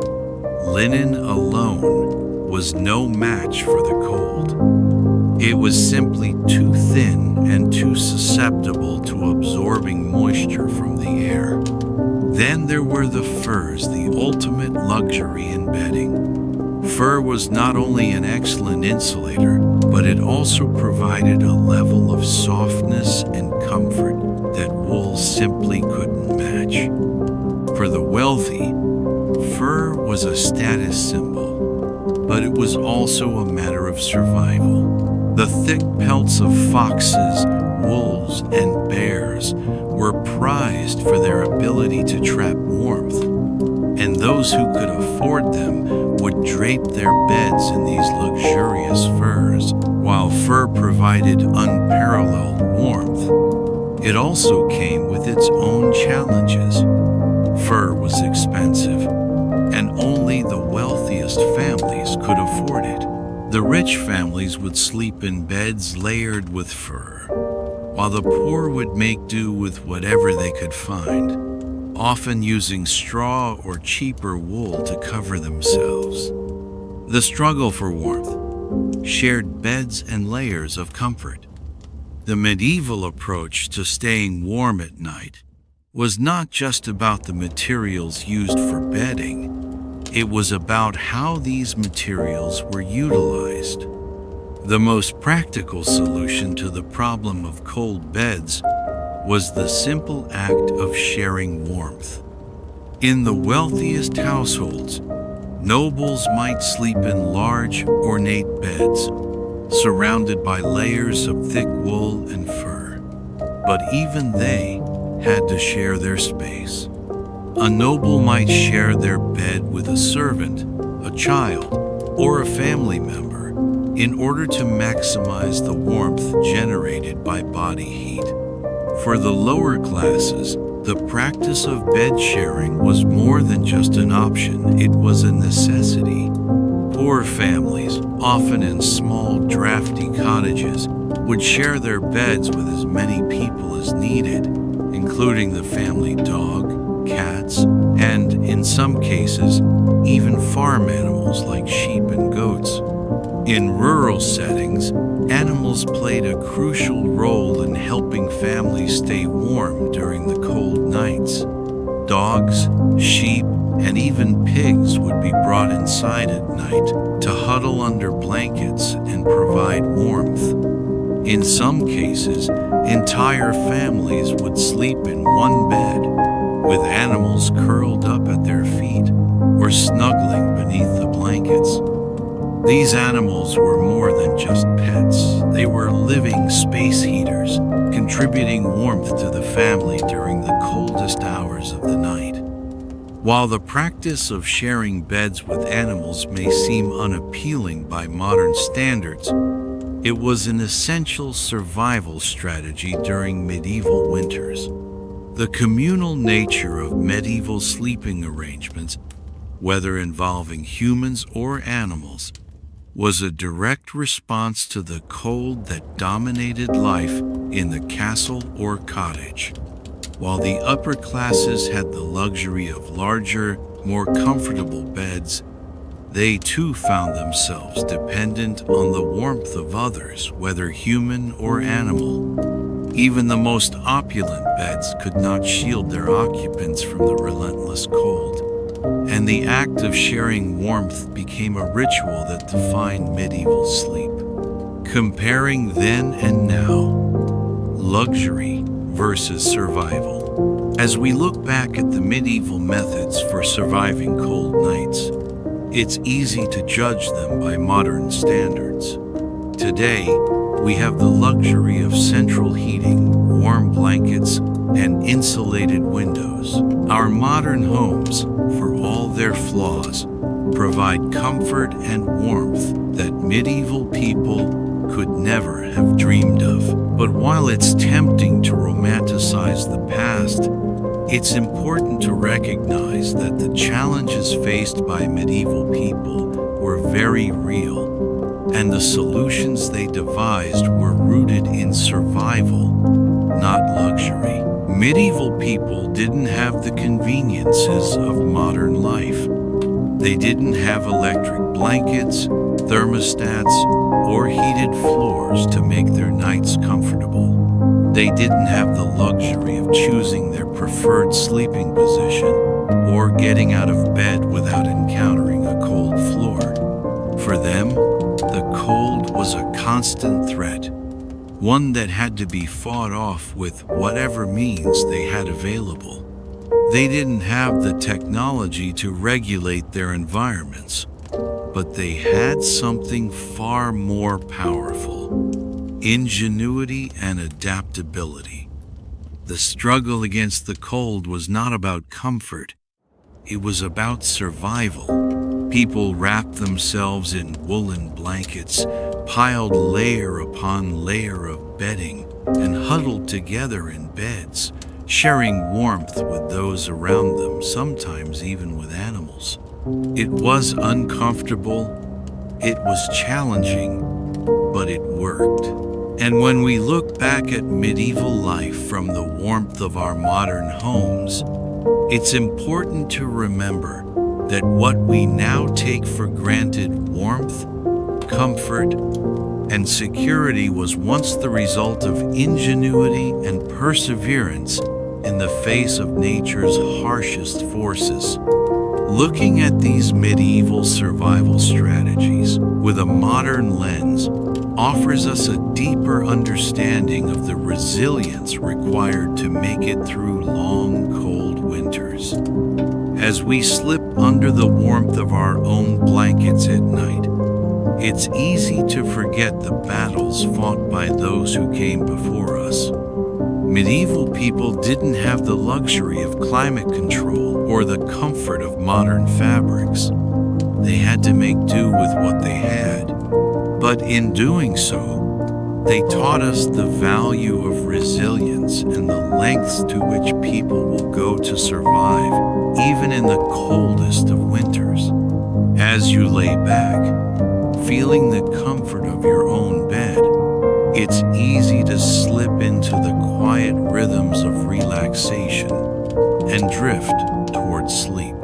linen alone was no match for the cold. It was simply too thin and too susceptible to absorbing moisture from the air. Then there were the furs, the ultimate luxury in bedding. Fur was not only an excellent insulator, but it also provided a level of softness and comfort that wool simply couldn't match. For the wealthy, fur was a status symbol, but it was also a matter of survival. The thick pelts of foxes, wolves, and bears were prized for their ability to trap warmth, and those who could afford them would drape their beds in these luxurious furs. While fur provided unparalleled warmth, it also came with its own challenges. Fur was expensive, and only the wealthiest families could afford it. The rich families would sleep in beds layered with fur, while the poor would make do with whatever they could find, often using straw or cheaper wool to cover themselves. The struggle for warmth, shared beds and layers of comfort. The medieval approach to staying warm at night was not just about the materials used for bedding. It was about how these materials were utilized. The most practical solution to the problem of cold beds was the simple act of sharing warmth. In the wealthiest households, nobles might sleep in large, ornate beds, surrounded by layers of thick wool and fur. But even they had to share their space. A noble might share their bed with a servant, a child, or a family member in order to maximize the warmth generated by body heat. For the lower classes, the practice of bed sharing was more than just an option, it was a necessity. Poor families, often in small, drafty cottages, would share their beds with as many people as needed, including the family dog, cats, and, in some cases, even farm animals like sheep and goats. In rural settings, animals played a crucial role in helping families stay warm during the cold nights. Dogs, sheep, and even pigs would be brought inside at night to huddle under blankets and provide warmth. In some cases, entire families would sleep in one bed, with animals curled up at their feet or snuggling beneath the blankets. These animals were more than just pets. They were living space heaters, contributing warmth to the family during the coldest hours of the night. While the practice of sharing beds with animals may seem unappealing by modern standards, it was an essential survival strategy during medieval winters. The communal nature of medieval sleeping arrangements, whether involving humans or animals, was a direct response to the cold that dominated life in the castle or cottage. While the upper classes had the luxury of larger, more comfortable beds, they too found themselves dependent on the warmth of others, whether human or animal. Even the most opulent beds could not shield their occupants from the relentless cold, and the act of sharing warmth became a ritual that defined medieval sleep. Comparing then and now, luxury versus survival. As we look back at the medieval methods for surviving cold nights, it's easy to judge them by modern standards. Today, we have the luxury of central heating, warm blankets, and insulated windows. Our modern homes, for all their flaws, provide comfort and warmth that medieval people could never have dreamed of. But while it's tempting to romanticize the past, it's important to recognize that the challenges faced by medieval people were very real, and the solutions they devised were rooted in survival, not luxury. Medieval people didn't have the conveniences of modern life. They didn't have electric blankets, thermostats, or heated floors to make their nights comfortable. They didn't have the luxury of choosing their preferred sleeping position or getting out of bed without encountering a cold floor. For them, the cold was a constant threat, one that had to be fought off with whatever means they had available. They didn't have the technology to regulate their environments, but they had something far more powerful: ingenuity and adaptability. The struggle against the cold was not about comfort, it was about survival. People wrapped themselves in woolen blankets, piled layer upon layer of bedding, and huddled together in beds, sharing warmth with those around them, sometimes even with animals. It was uncomfortable, it was challenging, but it worked. And when we look back at medieval life from the warmth of our modern homes, it's important to remember that what we now take for granted, warmth, comfort, and security, was once the result of ingenuity and perseverance in the face of nature's harshest forces. Looking at these medieval survival strategies with a modern lens offers us a deeper understanding of the resilience required to make it through long, cold winters. As we slip under the warmth of our own blankets at night, it's easy to forget the battles fought by those who came before us. Medieval people didn't have the luxury of climate control or the comfort of modern fabrics. They had to make do with what they had. But in doing so, they taught us the value of resilience and the lengths to which people will go to survive, even in the coldest of winters. As you lay back, feeling the comfort of your own bed, it's easy to slip into the quiet rhythms of relaxation and drift toward sleep.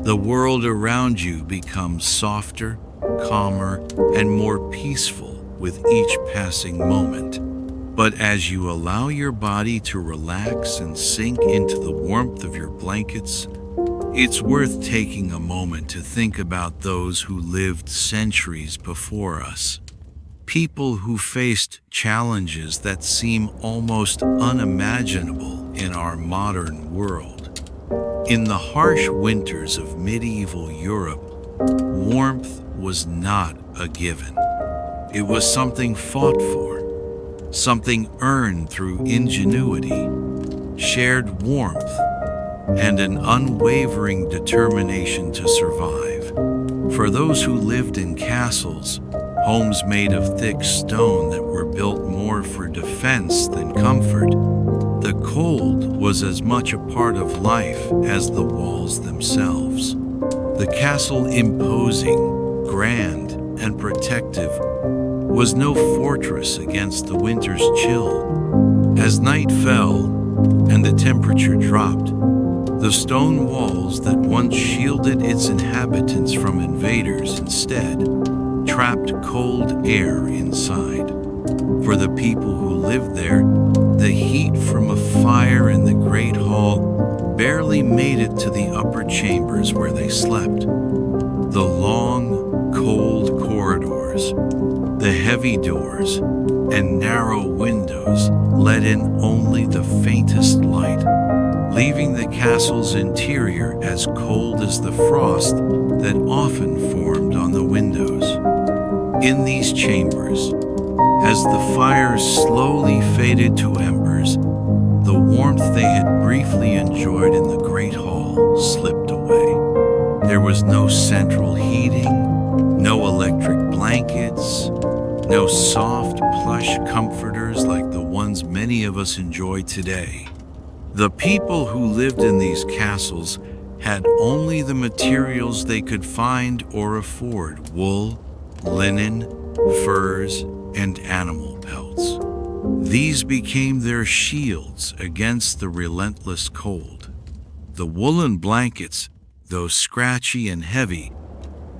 The world around you becomes softer, calmer, and more peaceful with each passing moment. But as you allow your body to relax and sink into the warmth of your blankets, it's worth taking a moment to think about those who lived centuries before us. People who faced challenges that seem almost unimaginable in our modern world. In the harsh winters of medieval Europe, warmth was not a given. It was something fought for, something earned through ingenuity, shared warmth, and an unwavering determination to survive. For those who lived in castles, homes made of thick stone that were built more for defense than comfort, the cold was as much a part of life as the walls themselves. The castle, imposing, grand, and protective, was no fortress against the winter's chill. As night fell and the temperature dropped, the stone walls that once shielded its inhabitants from invaders instead trapped cold air inside. For the people who lived there, the heat from a fire in the great hall barely made it to the upper chambers where they slept. The long, cold corridors, the heavy doors, and narrow windows let in only the faintest light, leaving the castle's interior as cold as the frost that often formed on the windows. In these chambers, as the fires slowly faded to embers, the warmth they had briefly enjoyed in the great hall slipped away. There was no central heating, no electric blankets, no soft, plush comforters like the ones many of us enjoy today. The people who lived in these castles had only the materials they could find or afford: wool, linen, furs, and animal pelts. These became their shields against the relentless cold. The woolen blankets, though scratchy and heavy,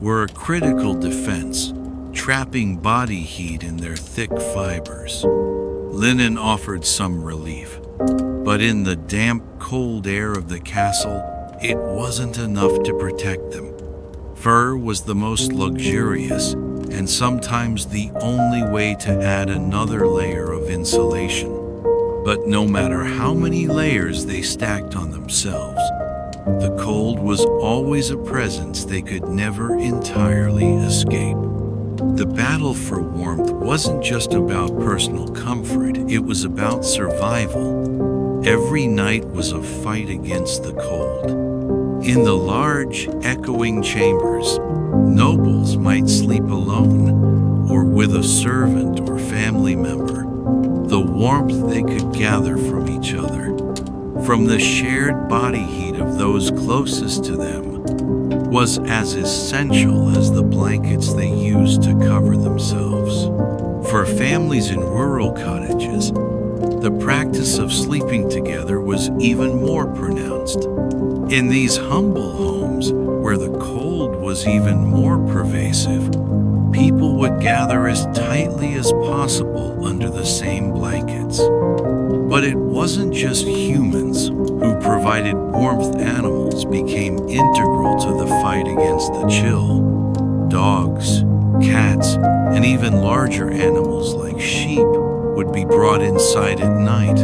were a critical defense, trapping body heat in their thick fibers. Linen offered some relief, but in the damp, cold air of the castle, it wasn't enough to protect them. Fur was the most luxurious, and sometimes the only way to add another layer of insulation. But no matter how many layers they stacked on themselves, the cold was always a presence they could never entirely escape. The battle for warmth wasn't just about personal comfort, it was about survival. Every night was a fight against the cold. In the large, echoing chambers, nobles might sleep alone or with a servant or family member. The warmth they could gather from each other, from the shared body heat of those closest to them, was as essential as the blankets they used to cover themselves. For families in rural cottages, the practice of sleeping together was even more pronounced. In these humble homes, where the cold was even more pervasive, people would gather as tightly as possible under the same blankets. But it wasn't just humans who provided warmth. Animals became integral to the fight against the chill. Dogs, cats, and even larger animals like sheep would be brought inside at night,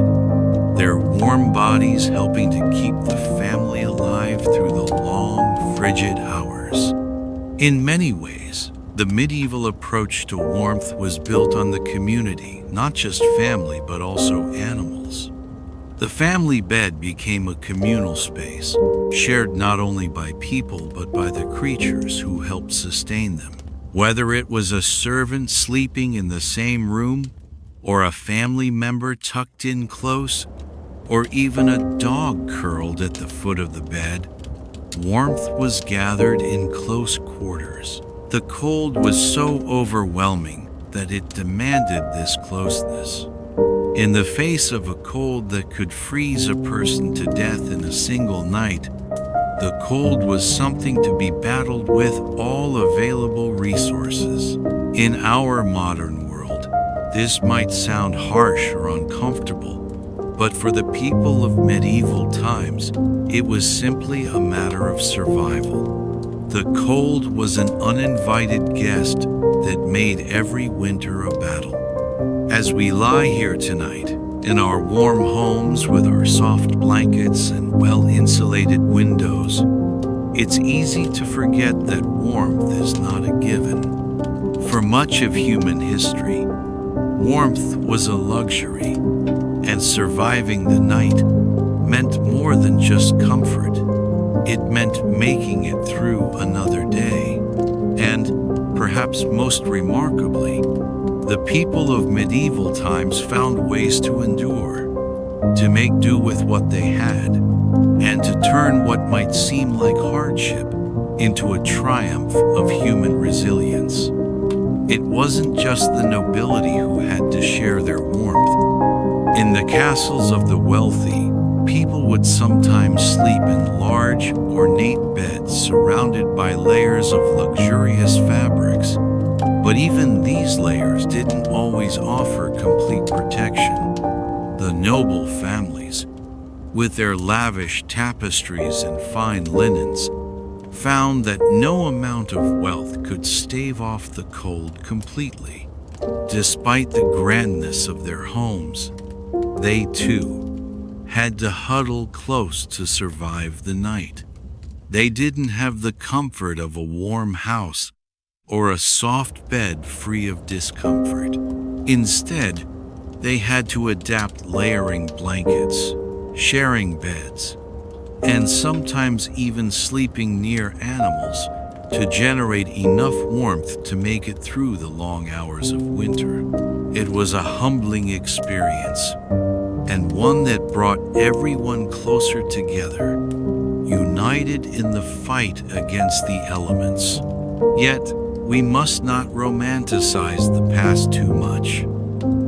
their warm bodies helping to keep the family alive through the long, frigid hours. In many ways, the medieval approach to warmth was built on the community, not just family, but also animals. The family bed became a communal space, shared not only by people but by the creatures who helped sustain them. Whether it was a servant sleeping in the same room, or a family member tucked in close, or even a dog curled at the foot of the bed, warmth was gathered in close quarters. The cold was so overwhelming that it demanded this closeness. In the face of a cold that could freeze a person to death in a single night, the cold was something to be battled with all available resources. In our modern world, this might sound harsh or uncomfortable, but for the people of medieval times, it was simply a matter of survival. The cold was an uninvited guest that made every winter a battle. As we lie here tonight, in our warm homes with our soft blankets and well-insulated windows, it's easy to forget that warmth is not a given. For much of human history, warmth was a luxury, and surviving the night meant more than just comfort. It meant making it through another day. And, perhaps most remarkably, the people of medieval times found ways to endure, to make do with what they had, and to turn what might seem like hardship into a triumph of human resilience. It wasn't just the nobility who had to share their warmth. In the castles of the wealthy, people would sometimes sleep in large, ornate beds surrounded by layers of luxurious fabrics. But even these layers didn't always offer complete protection. The noble families, with their lavish tapestries and fine linens, found that no amount of wealth could stave off the cold completely. Despite the grandness of their homes, they too had to huddle close to survive the night. They didn't have the comfort of a warm house or a soft bed free of discomfort. Instead, they had to adapt layering blankets, sharing beds, and sometimes even sleeping near animals to generate enough warmth to make it through the long hours of winter. It was a humbling experience, and one that brought everyone closer together, united in the fight against the elements. Yet, we must not romanticize the past too much.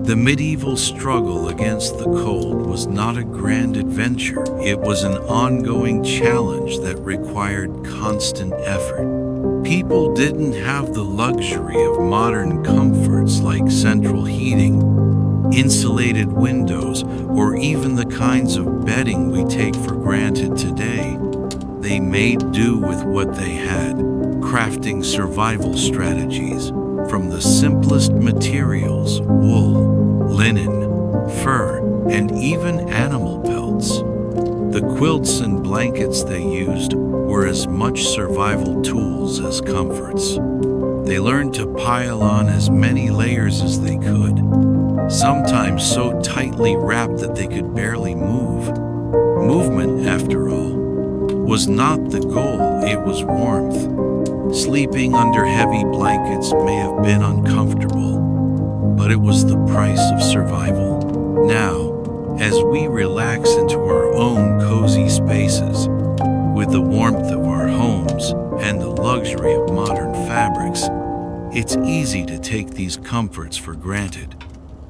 The medieval struggle against the cold was not a grand adventure. It was an ongoing challenge that required constant effort. People didn't have the luxury of modern comforts like central heating, insulated windows, or even the kinds of bedding we take for granted today. They made do with what they had, crafting survival strategies from the simplest materials: wool, linen, fur, and even animal pelts. The quilts and blankets they used were as much survival tools as comforts. They learned to pile on as many layers as they could, sometimes so tightly wrapped that they could barely move. Movement, after all, was not the goal, it was warmth. Sleeping under heavy blankets may have been uncomfortable, but it was the price of survival. Now, as we relax into our own cozy spaces, with the warmth of our homes and the luxury of modern fabrics, it's easy to take these comforts for granted.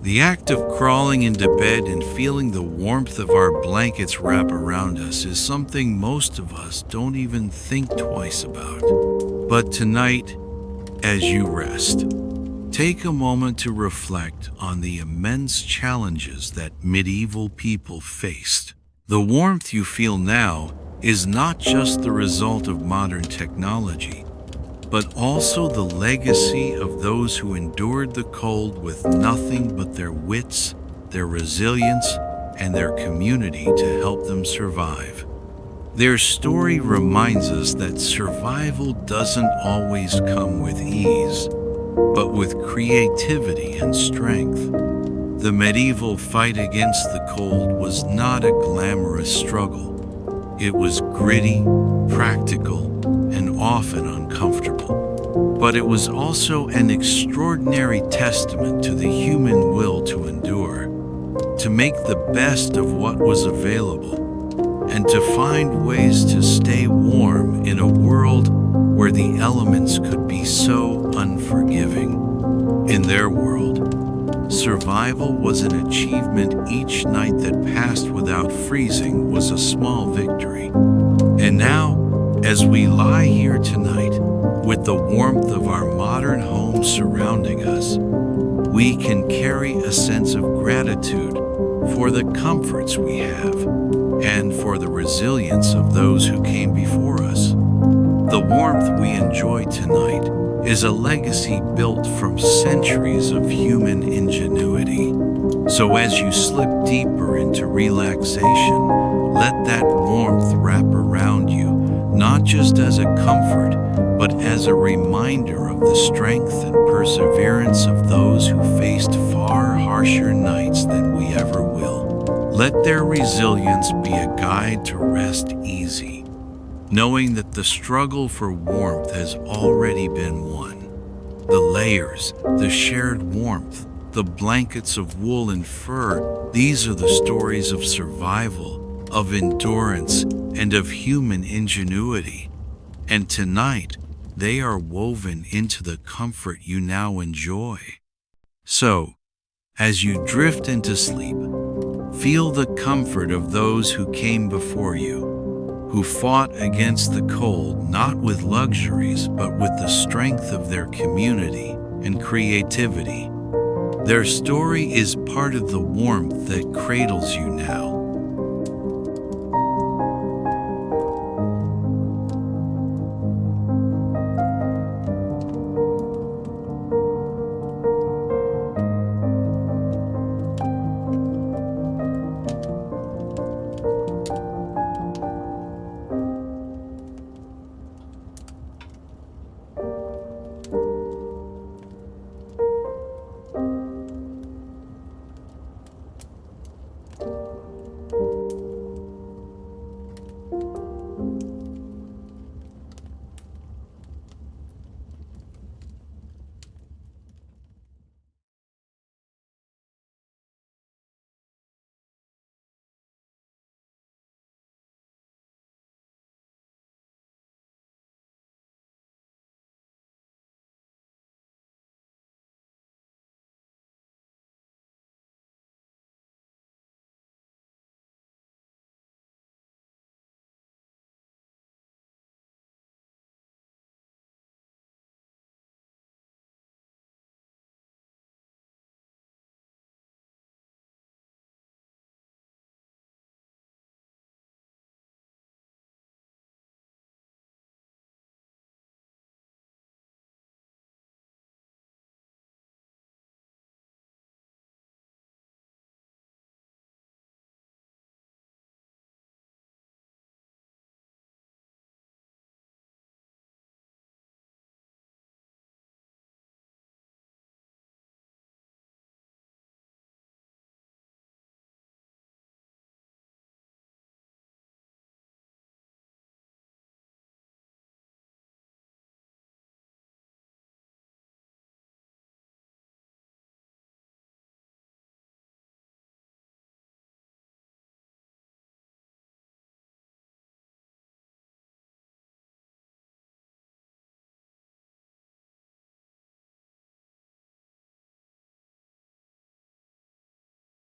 The act of crawling into bed and feeling the warmth of our blankets wrap around us is something most of us don't even think twice about. But tonight, as you rest, take a moment to reflect on the immense challenges that medieval people faced. The warmth you feel now is not just the result of modern technology, but also the legacy of those who endured the cold with nothing but their wits, their resilience, and their community to help them survive. Their story reminds us that survival doesn't always come with ease, but with creativity and strength. The medieval fight against the cold was not a glamorous struggle. It was gritty, practical, and often uncomfortable. But it was also an extraordinary testament to the human will to endure, to make the best of what was available, and to find ways to stay warm in a world where the elements could be so unforgiving. In their world, survival was an achievement. Each night that passed without freezing was a small victory. And now, as we lie here tonight, with the warmth of our modern homes surrounding us, we can carry a sense of gratitude for the comforts we have and for the resilience of those who came before us. The warmth we enjoy tonight is a legacy built from centuries of human ingenuity. So as you slip deeper into relaxation, let that warmth wrap around you, not just as a comfort, but as a reminder of the strength and perseverance of those who faced far harsher nights than we ever will. Let their resilience be a guide to rest easy, knowing that the struggle for warmth has already been won. The layers, the shared warmth, the blankets of wool and fur, these are the stories of survival, of endurance, and of human ingenuity. And tonight, they are woven into the comfort you now enjoy. So, as you drift into sleep, feel the comfort of those who came before you, who fought against the cold not with luxuries but with the strength of their community and creativity. Their story is part of the warmth that cradles you now.